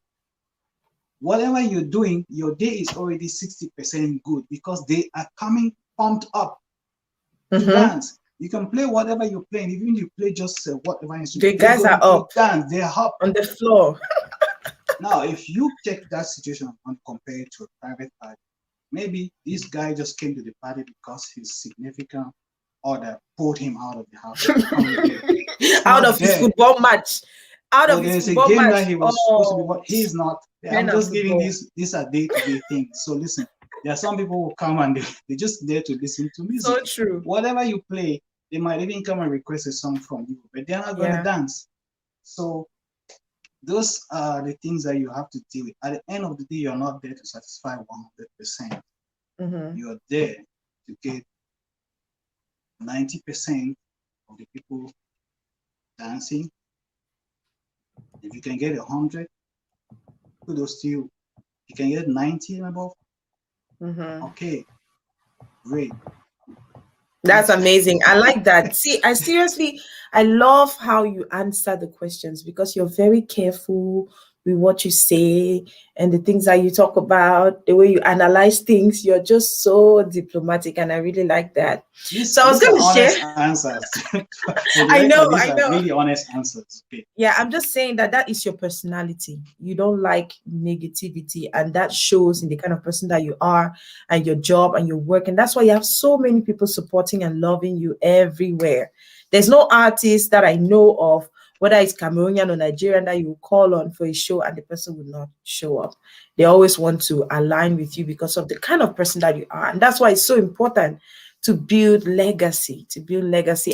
[SPEAKER 2] Whatever you're doing, your day is already 60% good because they are coming pumped up to dance. You can play whatever you're playing, even if you play just whatever instrument.
[SPEAKER 1] The guys are up
[SPEAKER 2] dance. They're up
[SPEAKER 1] on the floor.
[SPEAKER 2] Now, if you take that situation and compare it to a private party, maybe this guy just came to the party because his significant other pulled him out of the house.
[SPEAKER 1] Out of his football match. Out of his football match.
[SPEAKER 2] That he was supposed to be, but he's not. I'm just giving these are day-to-day things. So listen, there are some people who come and they just there to listen to music.
[SPEAKER 1] So true.
[SPEAKER 2] Whatever you play, they might even come and request a song from you, but they're not going to dance. So those are the things that you have to deal with. At the end of the day, you're not there to satisfy 100%. You're there to get 90% of the people dancing. If you can get 100, kudos to you. You can get 90 and above. Okay, great.
[SPEAKER 1] That's amazing. I like that. See, I love how you answer the questions because you're very careful with what you say and the things that you talk about, the way you analyze things. You're just so diplomatic, and I really like that. So I was going to share
[SPEAKER 2] answers.
[SPEAKER 1] I know.
[SPEAKER 2] Really honest answers. Okay.
[SPEAKER 1] Yeah, I'm just saying that is your personality. You don't like negativity, and that shows in the kind of person that you are and your job and your work. And that's why you have so many people supporting and loving you everywhere. There's no artist that I know of, whether it's Cameroonian or Nigerian, that you call on for a show and the person will not show up. They always want to align with you because of the kind of person that you are. And that's why it's so important to build legacy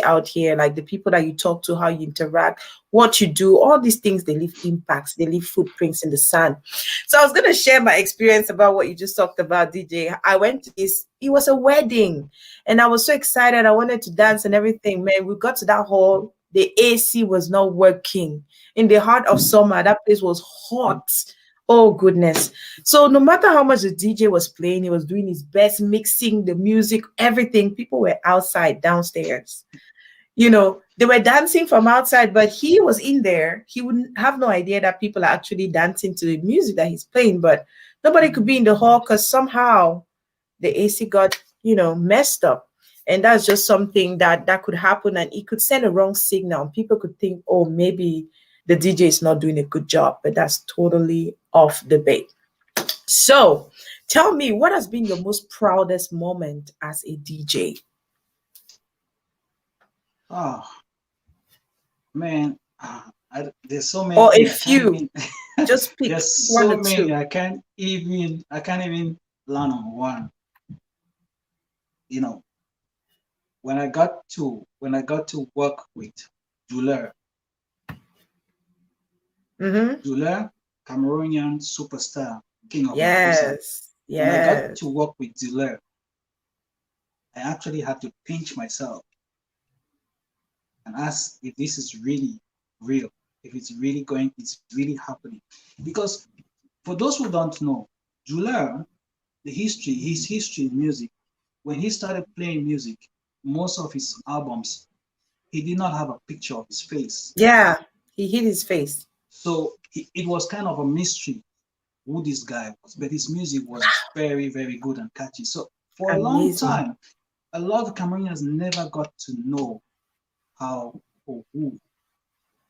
[SPEAKER 1] out here, like the people that you talk to, how you interact, what you do, all these things, they leave impacts, they leave footprints in the sand. So I was going to share my experience about what you just talked about, DJ. I went to this, it was a wedding, and I was so excited. I wanted to dance and everything. Man, we got to that hall, the AC was not working. In the heart of summer, that place was hot. Oh goodness. So no matter how much the DJ was playing, he was doing his best, mixing the music, everything. People were outside, downstairs. You know, they were dancing from outside, but he was in there. He wouldn't have no idea that people are actually dancing to the music that he's playing, but nobody could be in the hall because somehow the AC got, messed up. And that's just something that could happen, and it could send a wrong signal. People could think, oh, maybe the DJ is not doing a good job, but that's totally off debate. So tell me, what has been your most proudest moment as a DJ?
[SPEAKER 2] Oh, man, there's so many.
[SPEAKER 1] Or a few. Just pick
[SPEAKER 2] there's
[SPEAKER 1] one
[SPEAKER 2] so
[SPEAKER 1] or
[SPEAKER 2] many.
[SPEAKER 1] two.
[SPEAKER 2] I can't even land on one. When I got to work with Duler, Cameroonian superstar, king of Mafisa. When I got to work with Duler, I actually had to pinch myself and ask if this is really real, if it's really happening. Because for those who don't know, Duler, his history in music, when he started playing music, most of his albums, he did not have a picture of his face.
[SPEAKER 1] Yeah, he hid his face.
[SPEAKER 2] So it was kind of a mystery who this guy was, but his music was very, very good and catchy. So for a long time, a lot of Cameroonians never got to know how or who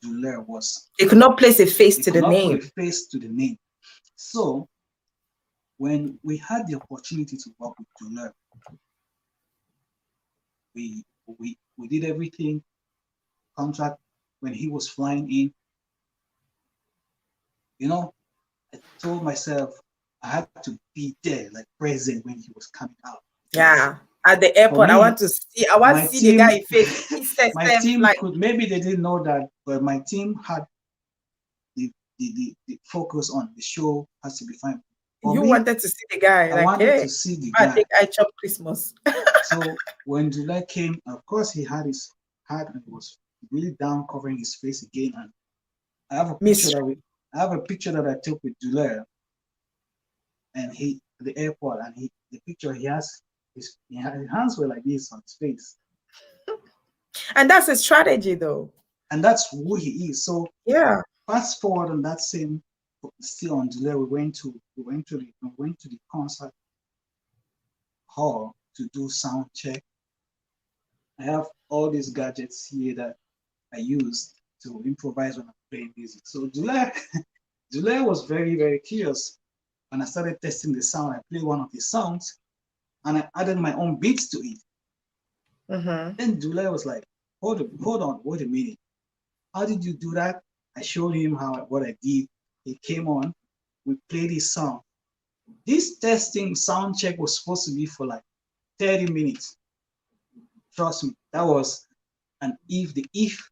[SPEAKER 2] Duler was.
[SPEAKER 1] They could not place a face to the name.
[SPEAKER 2] Put a face to the name. So when we had the opportunity to work with Duler, We did everything. Contract when he was flying in. You know, I told myself I had to be there, like present when he was coming out.
[SPEAKER 1] Yeah. At the
[SPEAKER 2] For
[SPEAKER 1] airport,
[SPEAKER 2] me,
[SPEAKER 1] I want to
[SPEAKER 2] my
[SPEAKER 1] see the guy
[SPEAKER 2] team,
[SPEAKER 1] in face. Instead,
[SPEAKER 2] my
[SPEAKER 1] same
[SPEAKER 2] team
[SPEAKER 1] flight.
[SPEAKER 2] could, maybe they didn't know that, but my team had the focus on the show has to be fine. For
[SPEAKER 1] You
[SPEAKER 2] me,
[SPEAKER 1] wanted to see the guy,
[SPEAKER 2] I
[SPEAKER 1] like,
[SPEAKER 2] wanted
[SPEAKER 1] hey,
[SPEAKER 2] to see the
[SPEAKER 1] I
[SPEAKER 2] guy.
[SPEAKER 1] think I chop Christmas.
[SPEAKER 2] So when July came, of course he had his hat and was really down covering his face again. And I have a picture
[SPEAKER 1] Mystery.
[SPEAKER 2] that I took with July, and he at the airport, and the picture he has his hands were like this on his face.
[SPEAKER 1] And that's a strategy, though.
[SPEAKER 2] And that's who he is. So
[SPEAKER 1] yeah,
[SPEAKER 2] fast forward on that same, still on July, we went to the concert hall to do sound check. I have all these gadgets here that I used to improvise when I'm playing music. So July was very, very curious. When I started testing the sound, I played one of the songs and I added my own beats to it. Then July was like, hold on, wait a minute. How did you do that? I showed him what I did. He came on, we played his song. This testing sound check was supposed to be for like 30 minutes. Trust me, that was if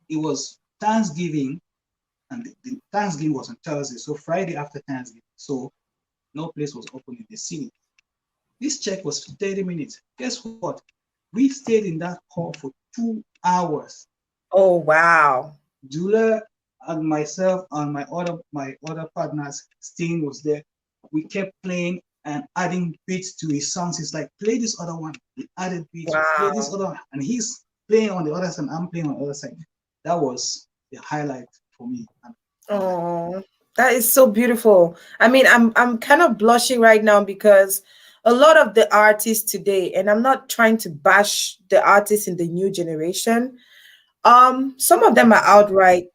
[SPEAKER 2] it was Thanksgiving, and the Thanksgiving was on Thursday, so Friday after Thanksgiving, so no place was open in the city. This check was 30 minutes. Guess what? We stayed in that hall for 2 hours.
[SPEAKER 1] Oh wow.
[SPEAKER 2] Julia and myself and my other partners, Steen was there. We kept playing and adding beats to his songs. He's like, play this other one. We added beats, play this other one. And he's playing on the other side, I'm playing on the other side. That was the highlight for me.
[SPEAKER 1] Oh, that is so beautiful. I mean, I'm kind of blushing right now because a lot of the artists today, and I'm not trying to bash the artists in the new generation. Some of them are outright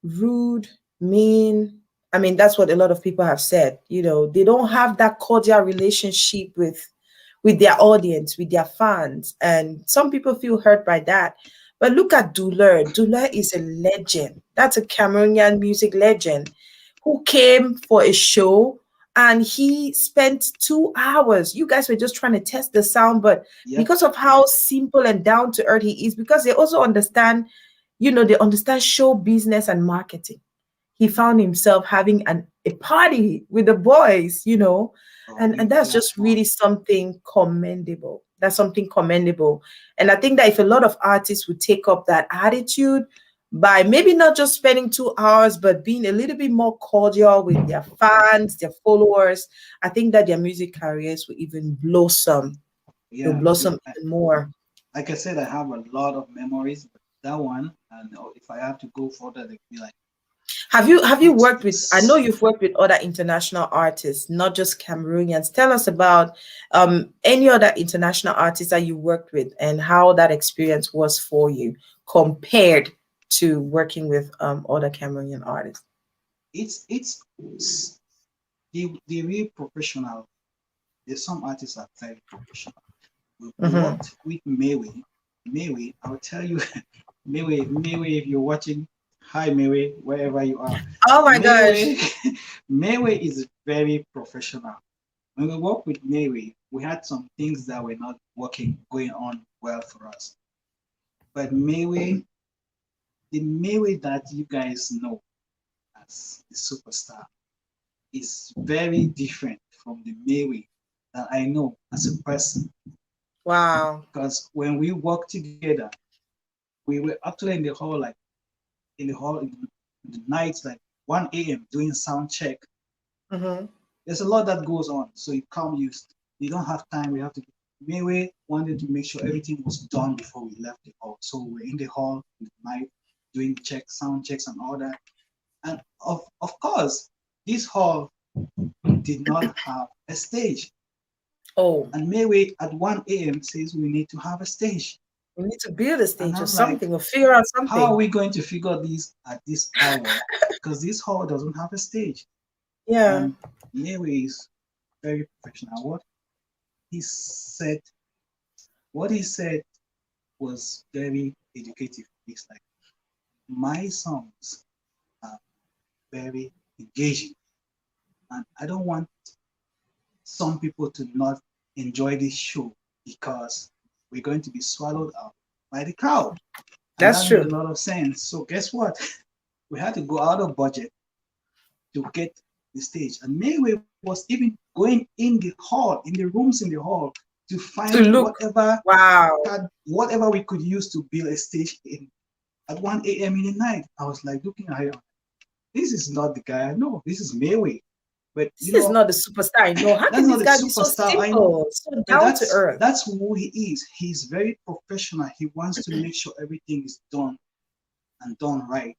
[SPEAKER 1] rude, mean. I mean, that's what a lot of people have said. They don't have that cordial relationship with their audience, with their fans, and some people feel hurt by that. But look at Douleur. Douleur is a legend. That's a Cameroonian music legend who came for a show and he spent 2 hours. You guys were just trying to test the sound, but because of how simple and down to earth he is, because they also understand, they understand show business and marketing. He found himself having a party with the boys, and that's just really something commendable. That's something commendable. And I think that if a lot of artists would take up that attitude by maybe not just spending 2 hours, but being a little bit more cordial with their fans, their followers, I think that their music careers will even blossom. They'll blossom even more.
[SPEAKER 2] Like I said, I have a lot of memories, but that one, and if I have to go further, they'd be like,
[SPEAKER 1] have you worked with, I know you've worked with other international artists, not just Cameroonians. Tell us about any other international artists that you worked with and how that experience was for you compared to working with other Cameroonian artists.
[SPEAKER 2] It's the real professional. There's some artists that are very professional. We worked with Mayway. Mayway, I'll tell you, Mayway, if you're watching, hi Mayway, wherever you are.
[SPEAKER 1] Oh my gosh.
[SPEAKER 2] Mayway is very professional. When we worked with Mayway, we had some things that were not going on well for us. But Mayway, the Mayway that you guys know as the superstar is very different from the Mayway that I know as a person.
[SPEAKER 1] Wow.
[SPEAKER 2] Because when we worked together, we were actually in the hall in the nights, like 1 a.m. doing sound check. There's a lot that goes on. So you don't have time. We have to. Mayway wanted to make sure everything was done before we left the hall. So we're in the hall in the night doing sound checks and all that. And of course, this hall did not have a stage.
[SPEAKER 1] Oh.
[SPEAKER 2] And Mayway at 1 a.m. says we need to have a stage.
[SPEAKER 1] We need to build a stage or something, or figure out something.
[SPEAKER 2] How are we going to figure this at this hour? Because this hall doesn't have a stage.
[SPEAKER 1] Yeah.
[SPEAKER 2] And Mayway is very professional. What he said what he said was very educative. It's like, my songs are very engaging, and I don't want some people to not enjoy this show because we're going to be swallowed up by the crowd. And
[SPEAKER 1] That's
[SPEAKER 2] that made a
[SPEAKER 1] true.
[SPEAKER 2] lot of sense. So guess what? We had to go out of budget to get the stage. And Mayway was even going in the hall, in the rooms in the hall, to
[SPEAKER 1] To
[SPEAKER 2] find
[SPEAKER 1] look. Wow.
[SPEAKER 2] whatever we could use to build a stage in at 1 a.m. in the night. I was like looking at him. This is not the guy I know. This is Mayway. But
[SPEAKER 1] This is not the superstar I know. How
[SPEAKER 2] that's
[SPEAKER 1] can
[SPEAKER 2] not
[SPEAKER 1] this
[SPEAKER 2] the
[SPEAKER 1] guy be so
[SPEAKER 2] superstar I know.
[SPEAKER 1] simple, so
[SPEAKER 2] But
[SPEAKER 1] down to earth?
[SPEAKER 2] that's who he is. He's very professional. He wants to make sure everything is done and done right.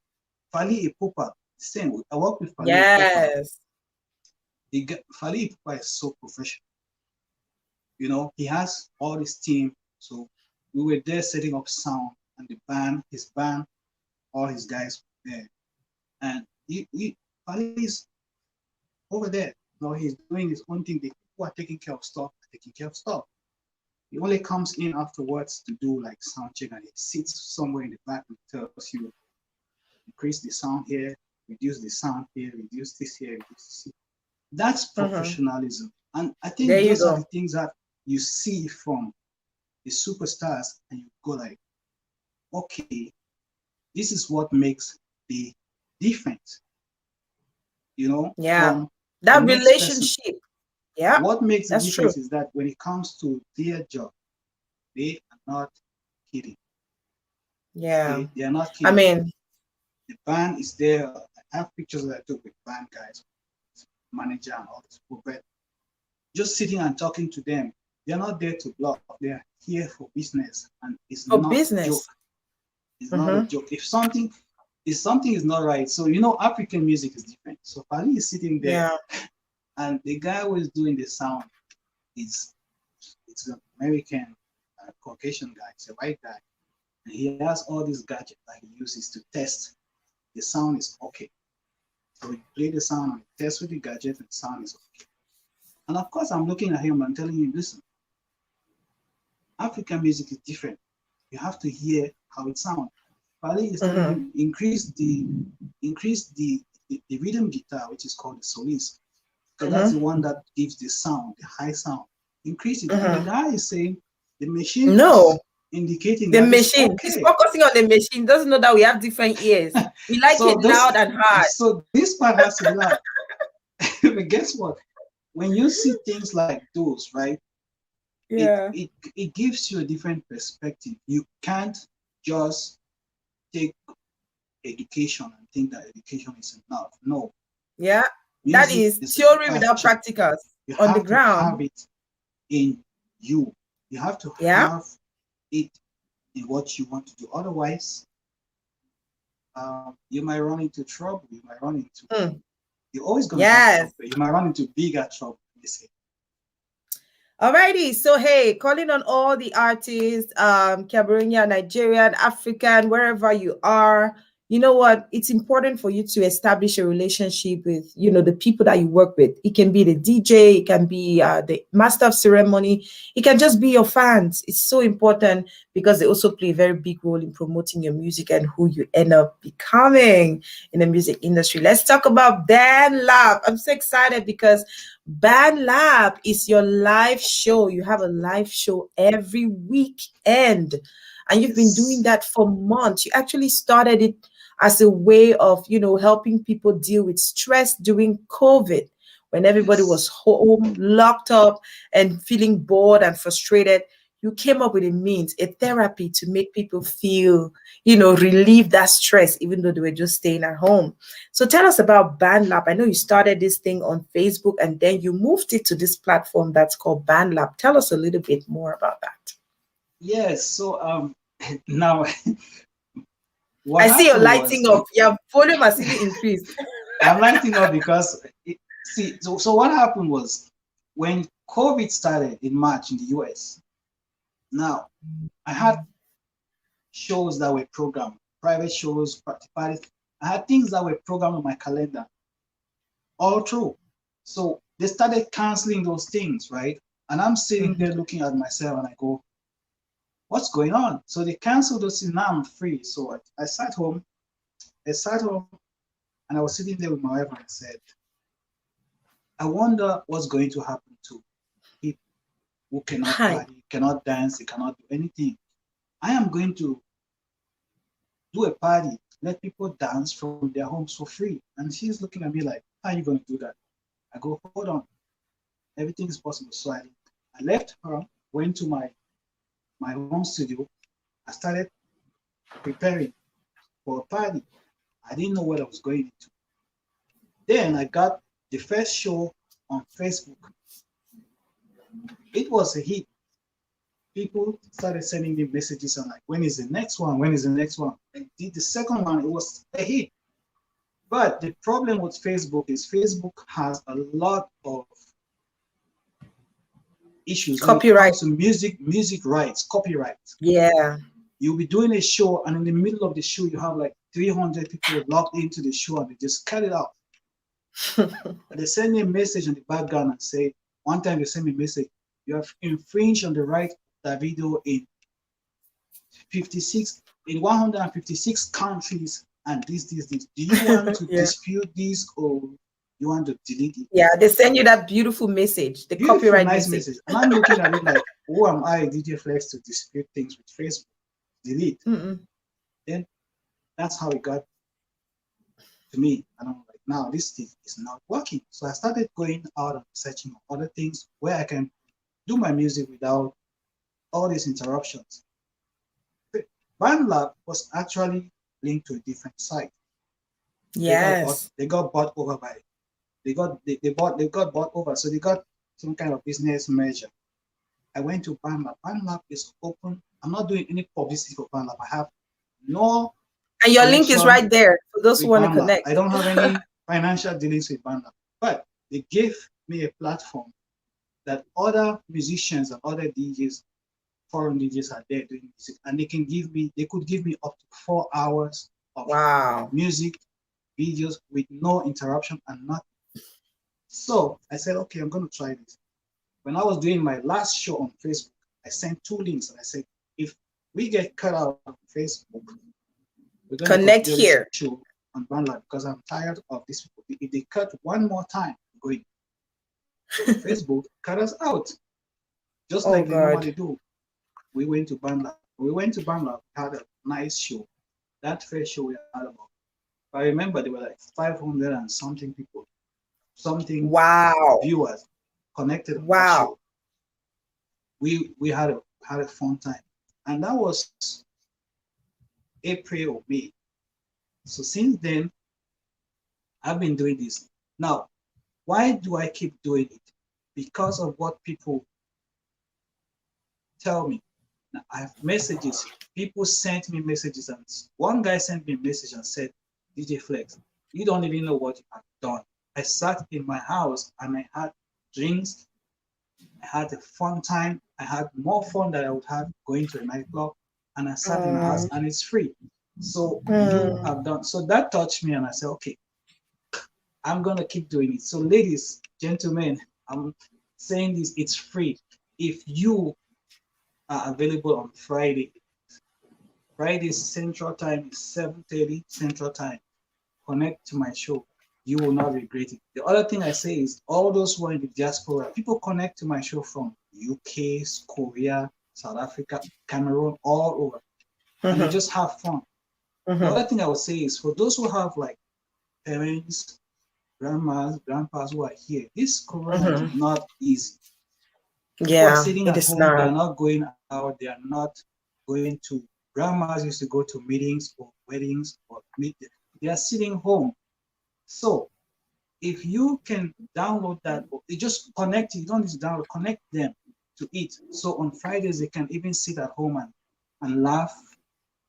[SPEAKER 2] Fali Ipupa, same. I work with Fali Ipupa.
[SPEAKER 1] Yes.
[SPEAKER 2] Fali Ipupa is so professional. You know, he has all his team. So we were there setting up sound, and the band, his band, all his guys were there. And Fali is over there. You know, he's doing his own thing. The people are taking care of stuff, taking care of stuff. He only comes in afterwards to do like sound check, and he sits somewhere in the back and tells you, increase the sound here, reduce the sound here, reduce this here, reduce this here. That's professionalism. And I think those are the things that you see from the superstars, and you go like, okay, this is what makes the difference. You know, from
[SPEAKER 1] that relationship.
[SPEAKER 2] Person. What makes the difference is that when it comes to their job, they are not kidding.
[SPEAKER 1] Yeah.
[SPEAKER 2] They are not kidding.
[SPEAKER 1] I mean,
[SPEAKER 2] the band is there. I have pictures that I took with band guys, manager and all this people, but just sitting and talking to them, they're not there to bluff. They're here for business, and it's not a joke. It's not a joke. If something is not right, so you know, African music is different. So Fali is sitting there, and the guy who is doing the sound it's an American Caucasian guy. It's a white guy, and he has all these gadgets that he uses to test the sound is okay. So you play the sound and test with the gadget, and the sound is okay. And of course, I'm looking at him and telling him, listen, African music is different. You have to hear how it sounds. Fali is telling him, increase the rhythm guitar, which is called the solis. So that's the one that gives the sound, the high sound. Increase it. And the guy is saying the machine is indicating
[SPEAKER 1] the
[SPEAKER 2] that
[SPEAKER 1] machine.
[SPEAKER 2] Okay.
[SPEAKER 1] He's focusing on the machine. Doesn't know that we have different ears. We like it loud and hard.
[SPEAKER 2] So this part has to be loud. But guess what? When you see things like those, right?
[SPEAKER 1] Yeah.
[SPEAKER 2] It gives you a different perspective. You can't just take education and think that education is enough. No.
[SPEAKER 1] Yeah. That is theory without practicals on the ground.
[SPEAKER 2] You have to have it in you. You have to have it in what you want to do. Otherwise, you might run into trouble. You might run into. You're always going to run into trouble. You might run into bigger trouble.
[SPEAKER 1] Alrighty, so hey, calling on all the artists, Cameroonian, Nigerian, African, wherever you are. You know what? It's important for you to establish a relationship with, you know, the people that you work with. It can be the DJ, it can be the master of ceremony, it can just be your fans. It's so important because they also play a very big role in promoting your music and who you end up becoming in the music industry. Let's talk about BandLab. I'm so excited because BandLab is your live show. You have a live show every weekend, and you've been doing that for months. You actually started it as a way of, you know, helping people deal with stress during COVID, when everybody was home, locked up, and feeling bored and frustrated. You came up with a means, a therapy to make people feel, you know, relieve that stress, even though they were just staying at home. So tell us about BandLab. I know you started this thing on Facebook and then you moved it to this platform that's called BandLab. Tell us a little bit more about that.
[SPEAKER 2] Yes. So now
[SPEAKER 1] I see you're lighting up. Your volume has even increased.
[SPEAKER 2] I'm lighting up because so what happened was when COVID started in March in the US. Now, I had shows that were programmed, private shows, parties. I had things that were programmed on my calendar all through. So they started canceling those things, right? And I'm sitting there looking at myself and I go, what's going on? So they canceled those things. Now I'm free. So I sat home. I sat home and I was sitting there with my wife and I said, I wonder what's going to happen to people who cannot party, cannot dance, they cannot do anything. I am going to do a party, let people dance from their homes for free. And she's looking at me like, how are you going to do that? I go, hold on, everything is possible. So I left her, went to my home studio. I started preparing for a party. I didn't know what I was going into. Then I got the first show on Facebook. It was a hit. People started sending me messages on like, when is the next one? When is the next one? I did the second one, it was a hit. But the problem with Facebook is Facebook has a lot of issues
[SPEAKER 1] copyright
[SPEAKER 2] when it comes to music rights, copyright.
[SPEAKER 1] Yeah.
[SPEAKER 2] You'll be doing a show and in the middle of the show you have like 300 people logged into the show and they just cut it out. They send me a message on the background and say, one time they sent me a message, you have infringed on the right of that video in 156 countries and this. Do you want to dispute this or you want to delete it?
[SPEAKER 1] Yeah, they send you that beautiful message, the copyright
[SPEAKER 2] nice message. And I'm looking at it like, who am I, DJ Flex, to dispute things with Facebook? Delete. Then that's how it got to me. And I'm like, now this thing is not working. So I started going out and searching other things where I can do my music without all these interruptions. BandLab was actually linked to a different site.
[SPEAKER 1] Yes.
[SPEAKER 2] They got bought over by, they got bought over. So they got some kind of business merger. I went to BandLab. BandLab is open. I'm not doing any publicity for BandLab. I have no.
[SPEAKER 1] And your link is right there for those who want to connect.
[SPEAKER 2] I don't have any financial dealings with BandLab, but they gave me a platform that other musicians and other DJs, foreign DJs, are there doing music, and they could give me up to 4 hours of music, videos with no interruption and nothing. So I said, okay, I'm going to try this. When I was doing my last show on Facebook, I sent 2 links and I said, if we get cut out on Facebook, we're going to connect here show on BandLab because I'm tired of this. If they cut one more time, going Facebook cut us out, just like they normally do. We went to BandLab. Had a nice show. That first show we had about, I remember there were like 500 and something people, viewers connected.
[SPEAKER 1] Wow.
[SPEAKER 2] We had a fun time, and that was April or May. So since then, I've been doing this. Now, why do I keep doing it? Because of what people tell me. Now, I have messages. People sent me messages, and one guy sent me a message and said, DJ Flex, you don't even know what you have done. I sat in my house and I had drinks. I had a fun time. I had more fun than I would have going to a nightclub. And I sat in my house and it's free. So you have done. So that touched me and I said, okay, I'm going to keep doing it. So ladies, gentlemen, I'm saying this, it's free. If you are available on Friday Central Time is 7:30 Central Time. Connect to my show. You will not regret it. The other thing I say is all those who are in the diaspora, people connect to my show from UK, Korea, South Africa, Cameroon, all over. And they just have fun. The other thing I would say is for those who have like parents, grandmas, grandpas who are here, this corona is not easy.
[SPEAKER 1] Yeah,
[SPEAKER 2] people are sitting at home, they're not going out, they are not going to, grandmas used to go to meetings or weddings or meet, they are sitting home. So if you can download that, or you just connect, you don't need to download, connect them to it. So on Fridays, they can even sit at home and laugh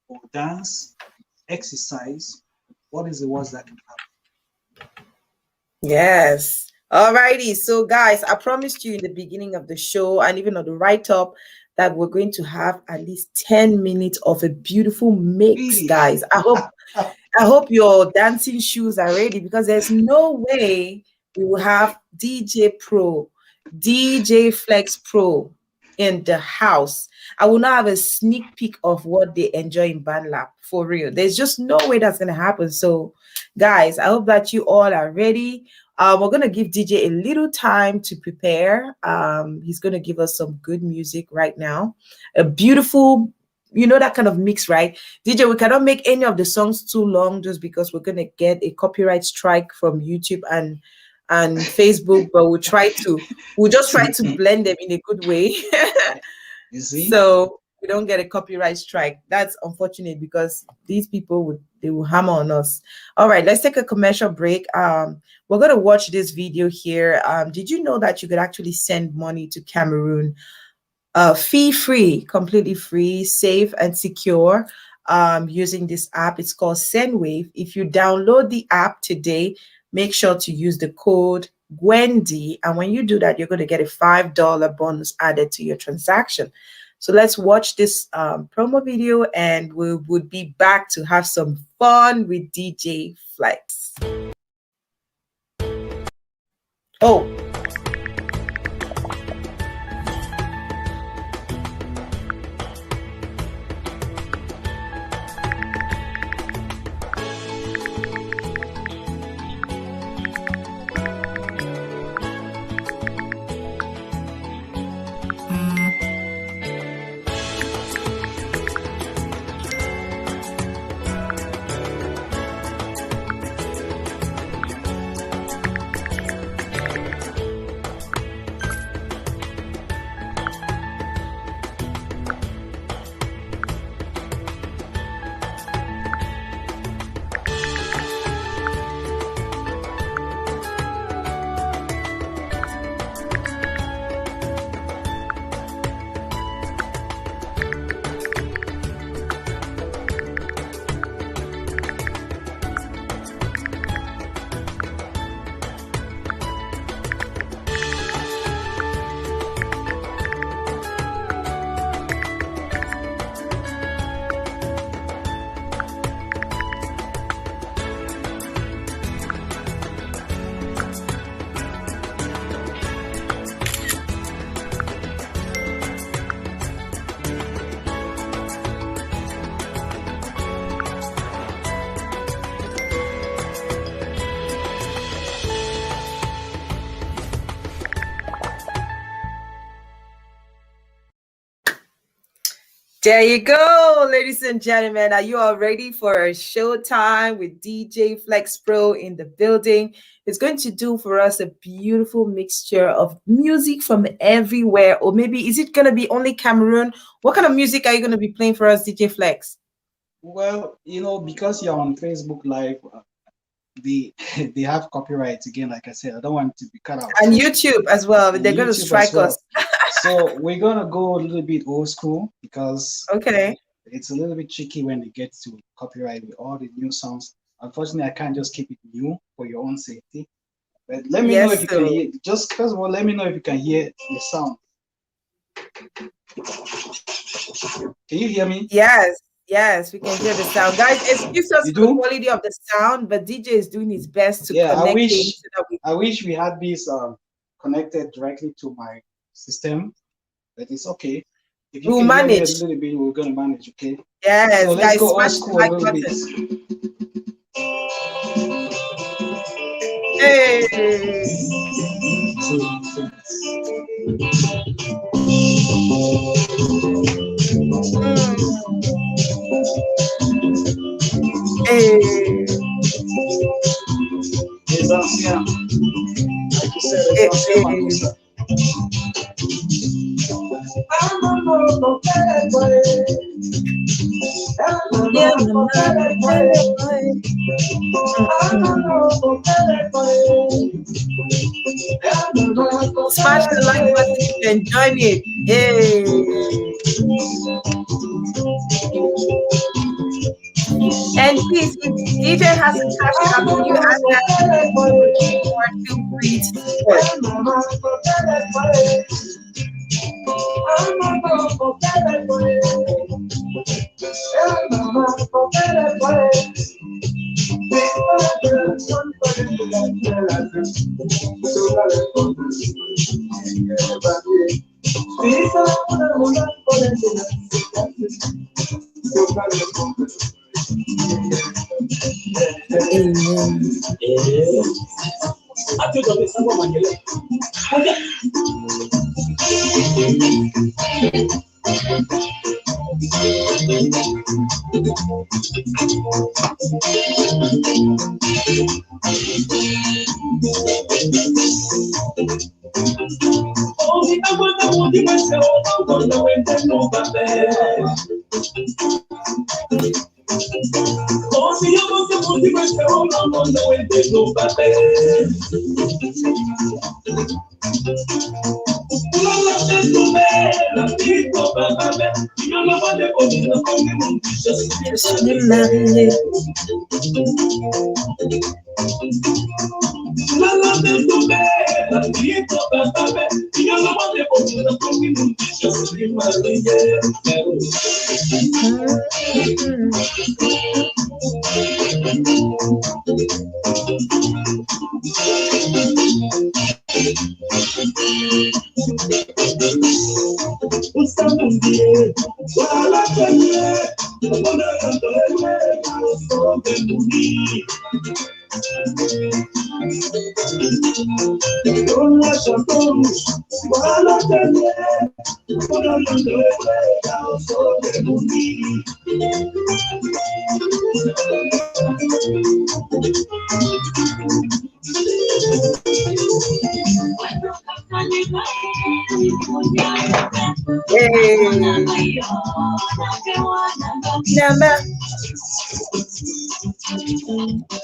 [SPEAKER 2] or dance, exercise. What is the worst that can happen?
[SPEAKER 1] Yes. Alrighty. So guys, I promised you in the beginning of the show and even on the write-up that we're going to have at least 10 minutes of a beautiful mix, really? Guys. I hope your dancing shoes are ready because there's no way we will have DJ Flex Pro in the house, I will not have a sneak peek of what they enjoy in BandLab. For real, there's just no way that's gonna happen. So, guys, I hope that you all are ready. We're gonna give DJ a little time to prepare. He's gonna give us some good music right now, a beautiful, that kind of mix, right? DJ, we cannot make any of the songs too long just because we're gonna get a copyright strike from YouTube and Facebook, but we'll just try to blend them in a good way.
[SPEAKER 2] You see?
[SPEAKER 1] So we don't get a copyright strike. That's unfortunate because these people will hammer on us. All right, let's take a commercial break. We're gonna watch this video here. Did you know that you could actually send money to Cameroon fee-free, completely free, safe and secure, using this app? It's called SendWave. If you download the app today, make sure to use the code Gwendy, and when you do that, you're going to get a $5 bonus added to your transaction. So let's watch this promo video, and we would be back to have some fun with DJ Flex. Oh. There you go, ladies and gentlemen. Are you all ready for a showtime with DJ Flex Pro in the building? It's going to do for us a beautiful mixture of music from everywhere. Or maybe, is it going to be only Cameroon? What kind of music are you going to be playing for us, DJ Flex?
[SPEAKER 2] Well, because you're on Facebook Live, they have copyrights again. Like I said, I don't want to be cut out.
[SPEAKER 1] And YouTube as well. They're going to strike us.
[SPEAKER 2] So we're gonna go a little bit old school because it's a little bit tricky when it gets to copyright with all the new songs. Unfortunately, I can't just keep it new for your own safety. But let me know if you can hear. Just first of all, let me know if you can hear the sound. Can you hear me?
[SPEAKER 1] Yes, we can hear the sound, guys. Excuse us for the quality of the sound, but DJ is doing his best to connect.
[SPEAKER 2] I wish we had this connected directly to my system, but it's okay. If you
[SPEAKER 1] we'll manage
[SPEAKER 2] a little bit, we're gonna manage, okay?
[SPEAKER 1] Yes,
[SPEAKER 2] so let's
[SPEAKER 1] guys,
[SPEAKER 2] go old school a little bit.
[SPEAKER 1] Hey. Hey.
[SPEAKER 2] Les anciens. Like you said, les anciens.
[SPEAKER 1] Smash the like button if you enjoy it. Yay! And please, if DJ has a cash app, you ask that or feel free to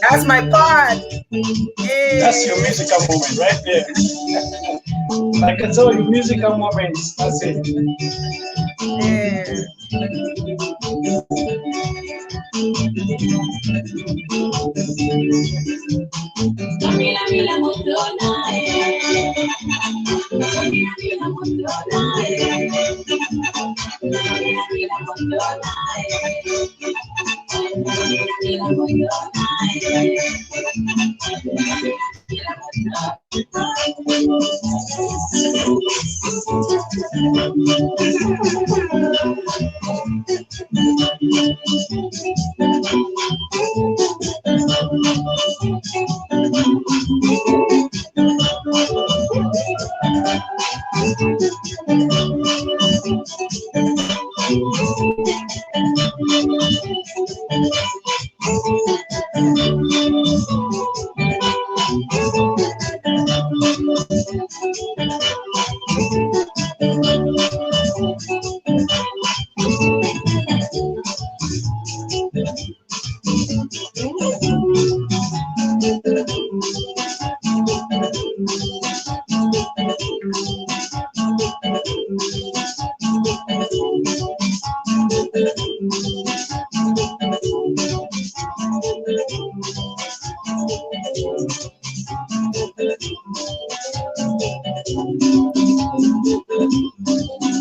[SPEAKER 1] That's my part.
[SPEAKER 2] That's your musical moment right there. I can tell you musical moments. That's it.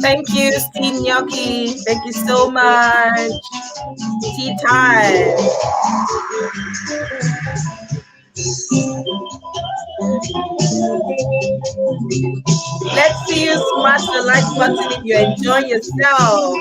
[SPEAKER 1] Thank you, Steve Gnocchi. Thank you so much. Tea time. Let's see you smash the like button if you enjoy yourself.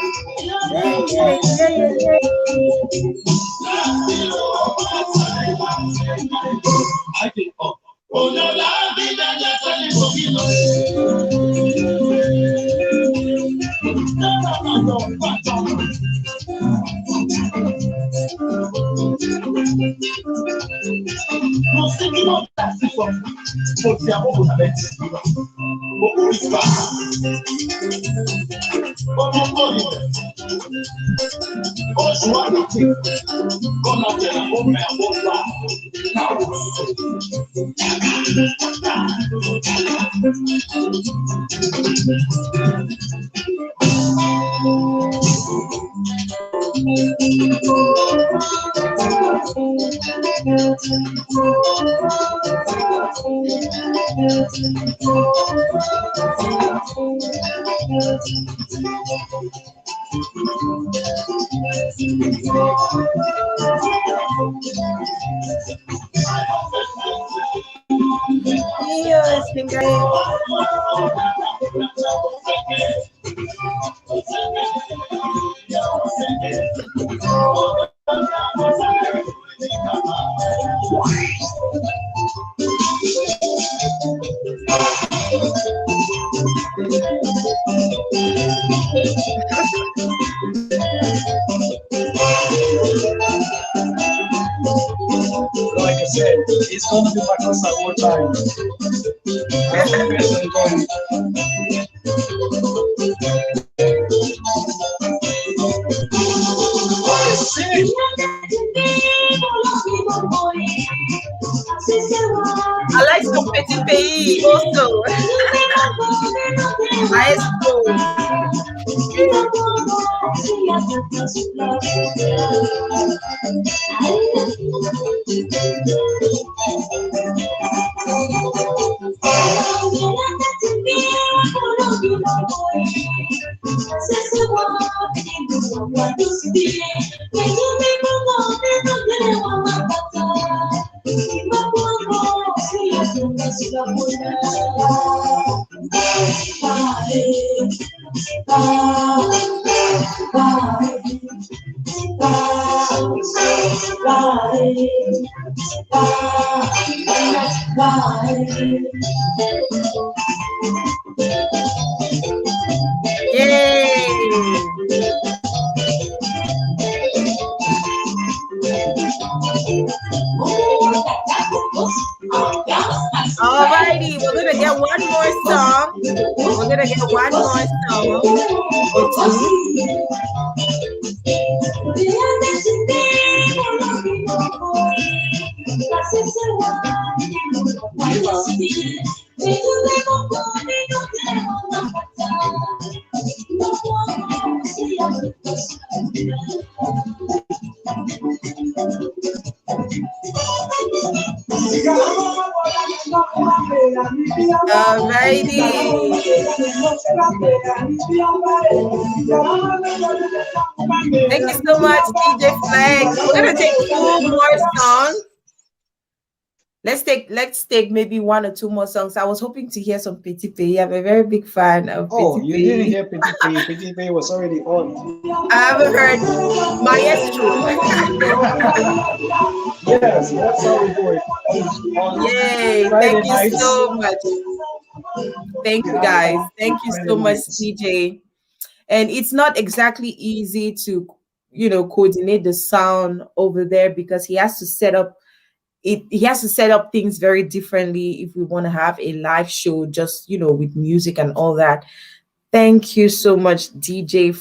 [SPEAKER 2] Like I said, it's gonna be my concert one time. I hope you guys enjoy it.
[SPEAKER 1] I like some Petit Pays also. Maestro. Alrighty, we're gonna get one more song. We're gonna get one more song or two. Alrighty. Thank you so much, DJ Flex. We're gonna take 2 more songs. Let's take maybe 1 or 2 more songs. I was hoping to hear some Petit Pays. I'm a very big fan of Petit Pays.
[SPEAKER 2] You didn't hear Petit Pays. Petit Pays was already on.
[SPEAKER 1] I haven't heard Maestro.
[SPEAKER 2] Yes, that's how we do it.
[SPEAKER 1] Yay! Thank you so much. Thank you, guys. Thank you so much, DJ. And it's not exactly easy to, coordinate the sound over there because he has to set up things very differently if we want to have a live show just with music and all that. Thank you so much, DJ,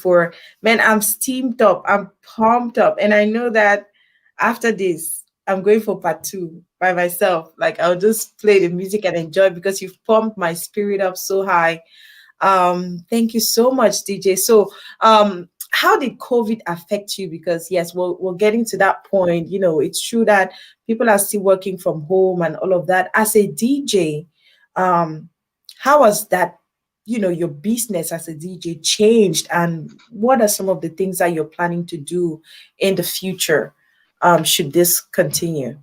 [SPEAKER 1] I'm steamed up, I'm pumped up, and I know that after this I'm going for part 2 by myself. Like, I'll just play the music and enjoy because you've pumped my spirit up so high. Thank you so much, DJ. So how did COVID affect you? Because yes, we're getting to that point. It's true that people are still working from home and all of that. As a DJ, how was that, your business as a DJ changed, and what are some of the things that you're planning to do in the future, should this continue?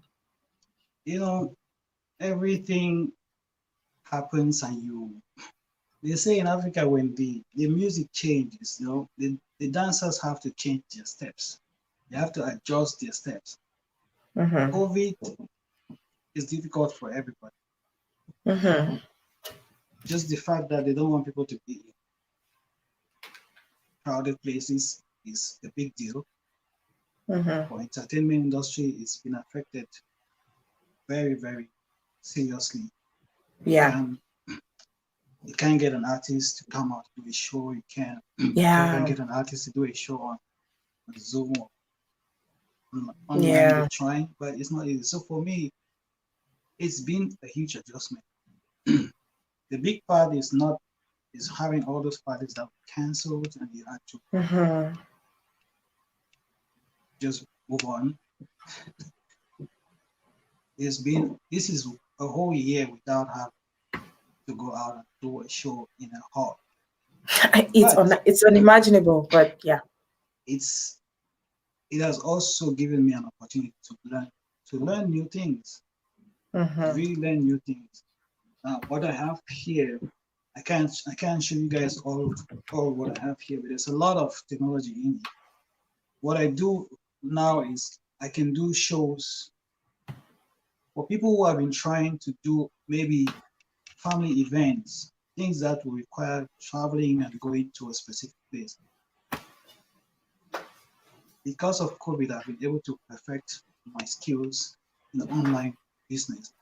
[SPEAKER 2] Everything happens, and they say in Africa, when the music changes, the dancers have to change their steps. They have to adjust their steps.
[SPEAKER 1] Mm-hmm.
[SPEAKER 2] COVID is difficult for everybody.
[SPEAKER 1] Mm-hmm.
[SPEAKER 2] Just the fact that they don't want people to be in crowded places is a big deal.
[SPEAKER 1] Mm-hmm.
[SPEAKER 2] For entertainment industry, it's been affected very, very seriously.
[SPEAKER 1] Yeah.
[SPEAKER 2] You can't get an artist to come out to do a show. You can't get an artist to do a show on Zoom or online. They're trying, but it's not easy. So for me, it's been a huge adjustment. The big part is having all those parties that were cancelled, and you had to just move on. This is a whole year without having to go out and do a show in a hall.
[SPEAKER 1] It's unimaginable, but yeah.
[SPEAKER 2] It has also given me an opportunity to learn new things. To really learn new things. What I have here, I can't show you guys all what I have here, but there's a lot of technology in it. What I do now is I can do shows for people who have been trying to do maybe family events, things that will require traveling and going to a specific place. because of COVID, I've been able to perfect my skills in the online business.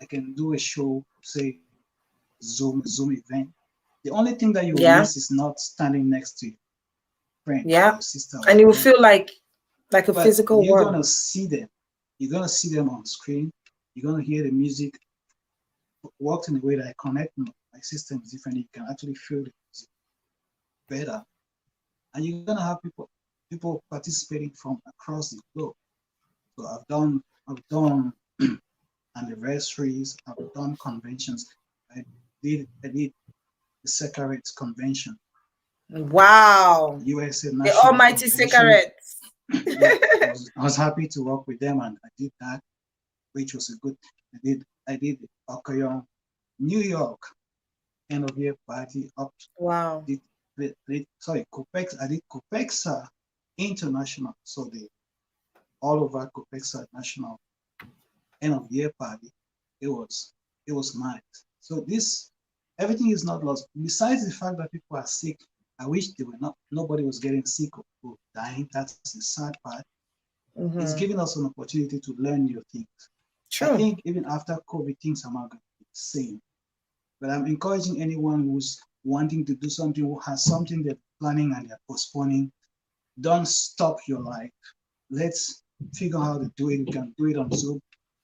[SPEAKER 2] I can do a show, say Zoom event. The only thing that you will
[SPEAKER 1] Yeah.
[SPEAKER 2] miss is not standing next to your friend or
[SPEAKER 1] Yeah.
[SPEAKER 2] your sister or
[SPEAKER 1] And
[SPEAKER 2] your
[SPEAKER 1] you will
[SPEAKER 2] brother.
[SPEAKER 1] feel like a
[SPEAKER 2] But
[SPEAKER 1] physical
[SPEAKER 2] you're
[SPEAKER 1] one.
[SPEAKER 2] gonna see them. You're gonna see them on screen. You're gonna hear the music worked in a way that I connect my system is different. You can actually feel the music better, and you're gonna have people participating from across the globe. So I've done anniversaries. I've done conventions. I did the Secret Convention,
[SPEAKER 1] Wow.
[SPEAKER 2] USA
[SPEAKER 1] The
[SPEAKER 2] National
[SPEAKER 1] almighty
[SPEAKER 2] Convention.
[SPEAKER 1] cigarettes.
[SPEAKER 2] Yeah, I was happy to work with them, and I did that, which was a good. I did Okoyon, New York, end of year party up.
[SPEAKER 1] Wow.
[SPEAKER 2] Sorry, Copex. I did Copexa International, so the all over Copexa National end of year party. It was nice. So this everything is not lost. Besides the fact that people are sick, I wish they were not. Nobody was getting sick or dying. That's the sad part. It's giving us an opportunity to learn new things. I
[SPEAKER 1] True.
[SPEAKER 2] think even after COVID, things are not going to be the same. But I'm encouraging anyone who's wanting to do something, who has something they're planning and they're postponing, don't stop your life. Let's figure out how to do it. We can do it on Zoom,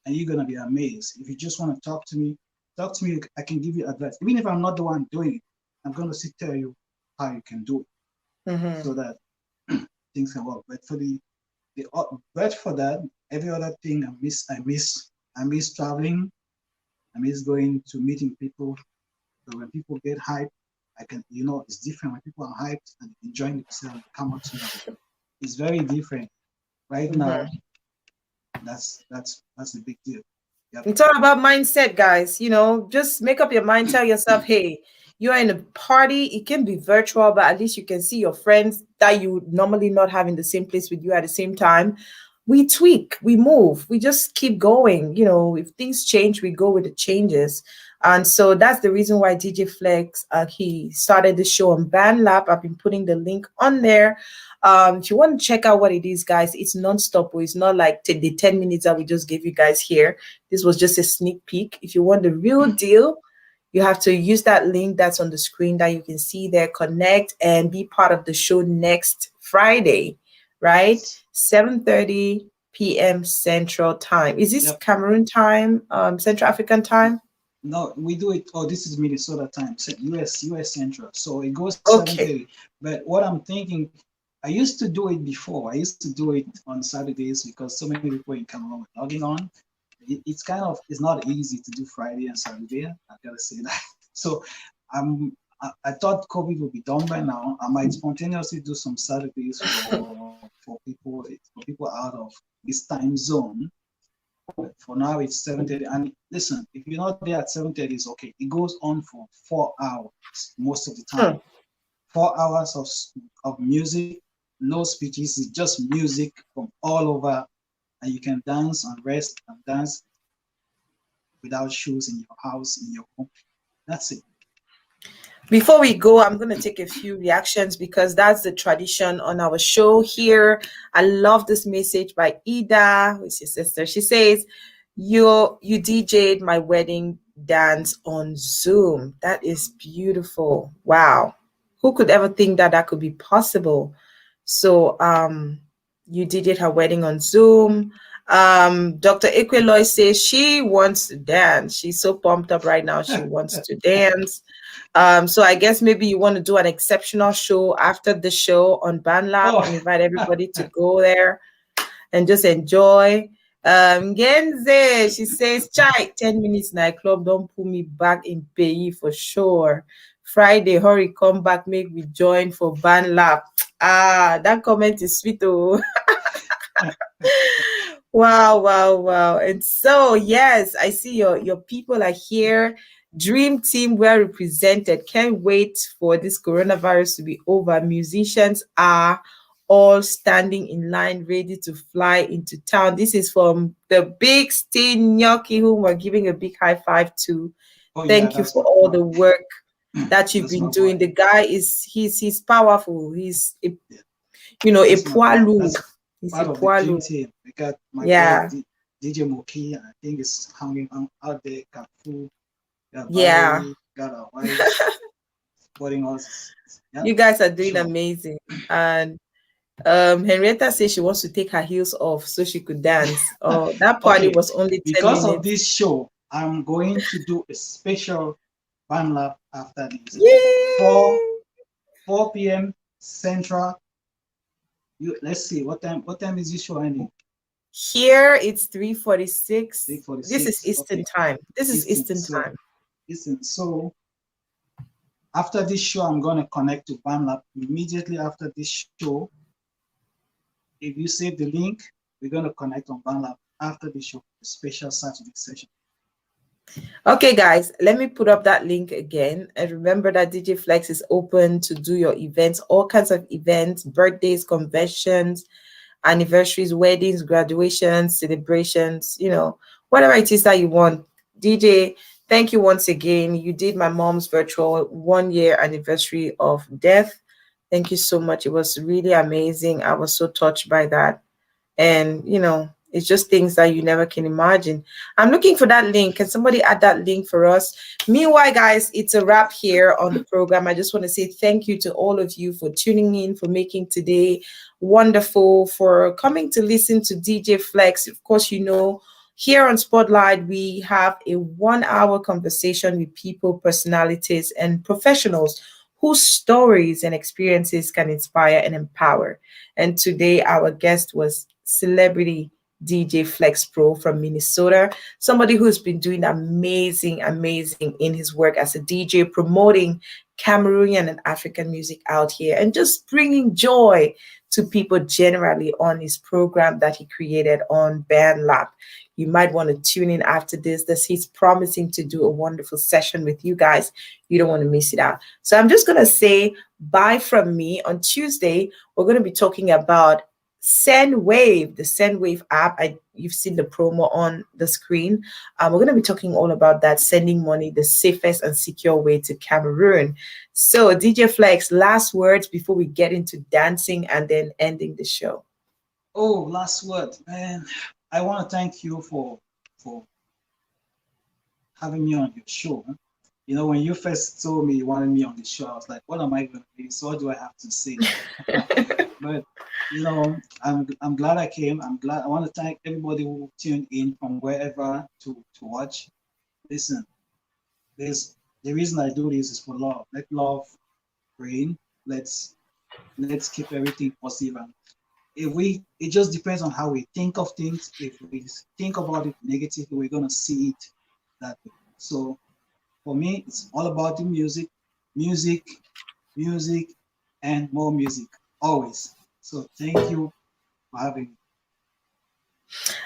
[SPEAKER 2] and you're gonna be amazed. If you just want to talk to me. I can give you advice. Even if I'm not the one doing it, I'm gonna tell you how you can do it so that things can work. But for that, every other thing I miss traveling. I miss going to meeting people. So when people get hyped, it's different when people are hyped and enjoying themselves and come up to you. It's very different. Right now, that's a big deal. Yep.
[SPEAKER 1] It's all about mindset, guys. Just make up your mind. Tell yourself, hey, you're in a party. It can be virtual, but at least you can see your friends that you would normally not have in the same place with you at the same time. We tweak, we move, we just keep going. If things change, we go with the changes. And so that's the reason why DJ Flex, he started the show on BandLab. I've been putting the link on there. If you want to check out what it is, guys, it's non-stop. It's not like the 10 minutes that we just gave you guys here. This was just a sneak peek. If you want the real deal, you have to use that link that's on the screen that you can see there, connect and be part of the show next Friday, right? 7:30 p.m. Central Time. Is this
[SPEAKER 2] Yep.
[SPEAKER 1] Cameroon time, Central African time?
[SPEAKER 2] No, we do it. Oh, this is Minnesota time, US Central. So it goes
[SPEAKER 1] Okay.
[SPEAKER 2] 7:30. But what I'm thinking, I used to do it before. I used to do it on Saturdays because so many people in Cameroon were logging on. It's not easy to do Friday and Saturday. I gotta say that. So I thought COVID would be done by now. I might spontaneously do some Saturdays for people out of this time zone. But for now, it's 7:30. And listen, if you're not there at 7:30, it's okay. It goes on for 4 hours most of the time. 4 hours of music, no speeches. It's just music from all over, and you can dance and rest and dance without shoes in your house, in your home. That's it.
[SPEAKER 1] Before we go, I'm going to take a few reactions because that's the tradition on our show here. I love this message by Ida, who's your sister. She says, you DJ'd my wedding dance on Zoom. That is beautiful. Wow. Who could ever think that that could be possible? So you DJ'd her wedding on Zoom. Dr. Equiloy says she wants to dance. She's so pumped up right now. She wants to dance. So I guess maybe you want to do an exceptional show after the show on BandLab and invite everybody to go there and just enjoy. Genze, she says, Chai, 10 minutes nightclub, don't pull me back in pay for sure. Friday, hurry, come back, make we join for BandLab. That comment is sweet, oh. Wow. And so, yes, I see your people are here. Dream team well represented. Can't wait for this coronavirus to be over. Musicians are all standing in line, ready to fly into town. This is from the big Steen Gnocchi, whom we're giving a big high five to. Thank you for all the work that you've been doing. The guy he's powerful. a
[SPEAKER 2] That's my part.
[SPEAKER 1] poilu.
[SPEAKER 2] That's
[SPEAKER 1] It's a
[SPEAKER 2] part of the dream
[SPEAKER 1] poilu.
[SPEAKER 2] team. We got my boy
[SPEAKER 1] Yeah.
[SPEAKER 2] DJ Moki. I think is hanging out there. Kafu, got
[SPEAKER 1] Yeah.
[SPEAKER 2] Valerie, got our wives supporting us. Yeah,
[SPEAKER 1] You guys are
[SPEAKER 2] for
[SPEAKER 1] doing
[SPEAKER 2] sure.
[SPEAKER 1] amazing. And Henrietta says she wants to take her heels off so she could dance. Oh, that party
[SPEAKER 2] Okay,
[SPEAKER 1] was only 10
[SPEAKER 2] because of
[SPEAKER 1] minutes.
[SPEAKER 2] this show, I'm going to do a special BandLab after this.
[SPEAKER 1] Yay!
[SPEAKER 2] 4 p.m. Central. Let's see what time. What time is this show ending?
[SPEAKER 1] Here it's 3:46. This is
[SPEAKER 2] 3:46.
[SPEAKER 1] Eastern
[SPEAKER 2] Okay,
[SPEAKER 1] time. This is
[SPEAKER 2] Eastern.
[SPEAKER 1] Eastern
[SPEAKER 2] So
[SPEAKER 1] time.
[SPEAKER 2] listen. So after this show, I'm gonna connect to BandLab immediately after this show. If you save the link, we're gonna connect on BandLab after the show, a special Saturday session.
[SPEAKER 1] Okay, guys, let me put up that link again. And remember that DJ Flex is open to do your events, all kinds of events, birthdays, conventions, anniversaries, weddings, graduations, celebrations, whatever it is that you want. DJ, thank you once again. You did my mom's virtual 1 year anniversary of death. Thank you so much. It was really amazing. I was so touched by that. And it's just things that you never can imagine. I'm looking for that link. Can somebody add that link for us? Meanwhile, guys, it's a wrap here on the program. I just want to say thank you to all of you for tuning in, for making today wonderful, for coming to listen to DJ Flex. Of course, here on Spotlight, we have a 1 hour conversation with people, personalities, and professionals whose stories and experiences can inspire and empower. And today, our guest was celebrity DJ Flex Pro from Minnesota, somebody who's been doing amazing, amazing in his work as a DJ, promoting Cameroonian and African music out here and just bringing joy to people generally on his program that he created on BandLab. You might want to tune in after this. He's promising to do a wonderful session with you guys. You don't want to miss it out. So I'm just going to say bye from me. On Tuesday, we're going to be talking about SendWave, the SendWave app. You've seen the promo on the screen. We're going to be talking all about that, sending money the safest and secure way to Cameroon. So, DJ Flex, last words before we get into dancing and then ending the show.
[SPEAKER 2] Oh, last word, man. I want to thank you for having me on your show. When you first told me you wanted me on the show, I was like, what am I going to do? So what do I have to say? But I'm glad I came. I want to thank everybody who tuned in from wherever to watch. Listen, the reason I do this is for love. Let love reign. Let's keep everything positive. And it just depends on how we think of things. If we think about it negatively, we're gonna see it that way. So for me, it's all about the music, and more music always. So thank you for having me.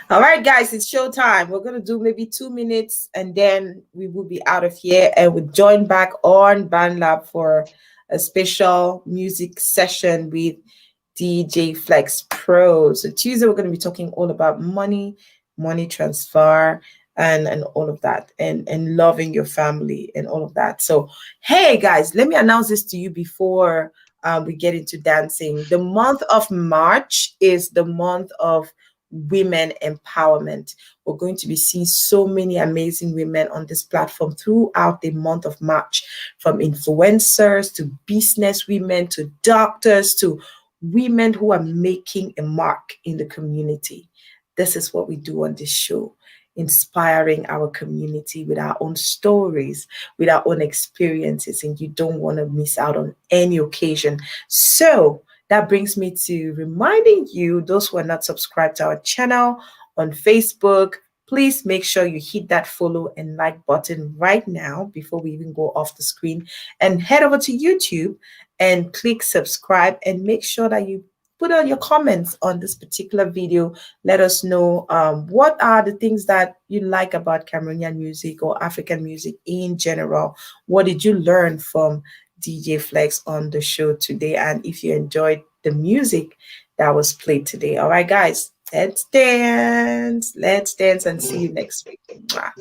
[SPEAKER 1] All right, guys, it's showtime. We're going to do maybe 2 minutes and then we will be out of here and we'll join back on BandLab for a special music session with DJ Flex Pro. So Tuesday, we're going to be talking all about money transfer, and all of that, and loving your family and all of that. So, hey, guys, let me announce this to you before we get into dancing. The month of March is the month of women empowerment. We're going to be seeing so many amazing women on this platform throughout the month of March, from influencers to business women to doctors to women who are making a mark in the community. This is what we do on this show, inspiring our community with our own stories, with our own experiences, and you don't want to miss out on any occasion. So that brings me to reminding you, those who are not subscribed to our channel on Facebook, please make sure you hit that follow and like button right now before we even go off the screen, and head over to YouTube and click subscribe, and make sure that you put on your comments on this particular video. Let us know what are the things that you like about Cameroonian music or African music in general. What did you learn from DJ Flex on the show today? And if you enjoyed the music that was played today. All right, guys, let's dance. Let's dance and see you next week. Mwah.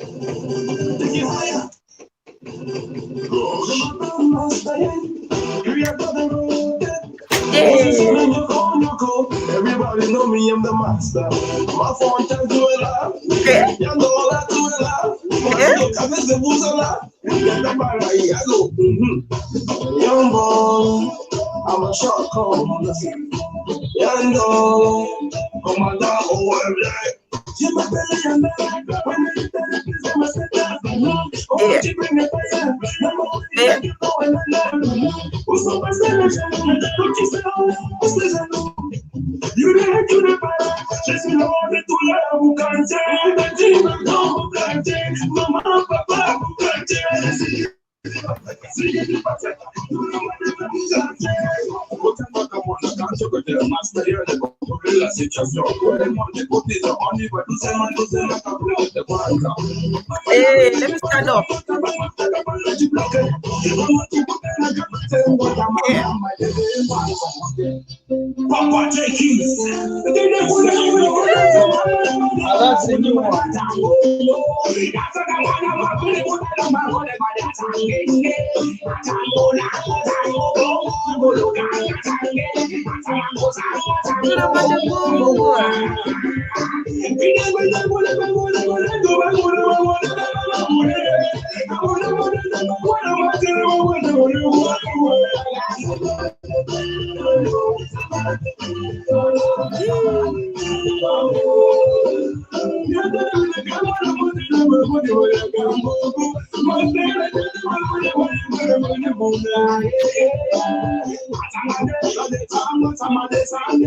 [SPEAKER 3] Everybody know me, I'm the master. My phone can do it up. You know I do it up. I'm the booze a lot. Young boy, I'm a short call. Young dog, I'm a dog over there.
[SPEAKER 1] Hey, let me stand up.
[SPEAKER 2] That's a new one.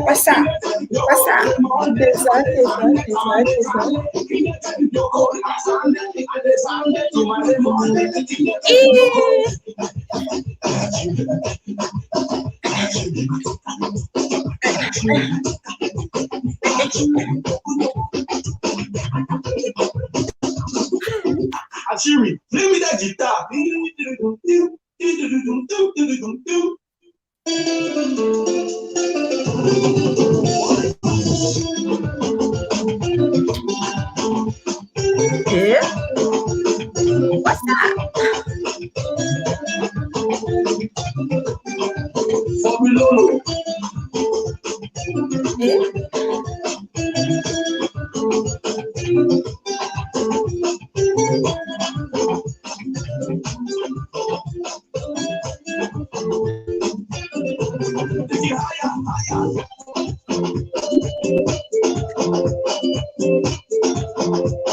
[SPEAKER 1] What's up? What's up?
[SPEAKER 3] Ashiri, play me that guitar.
[SPEAKER 1] Yeah. What's that?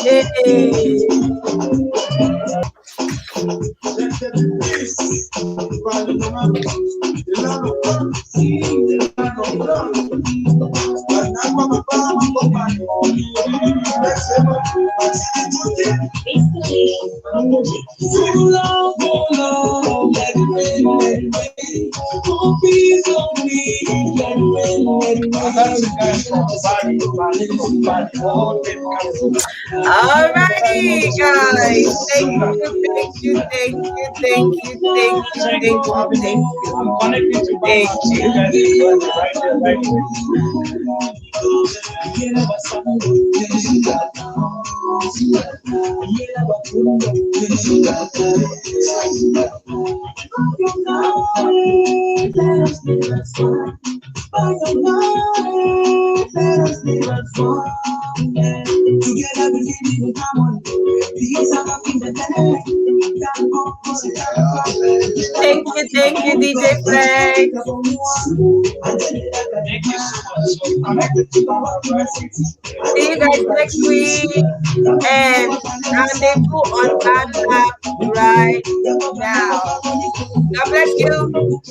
[SPEAKER 1] Yeah. Alrighty, guys. Thank you. Thank you, DJ Flex. See you guys next week, and rendezvous on BandLab right now. God bless you.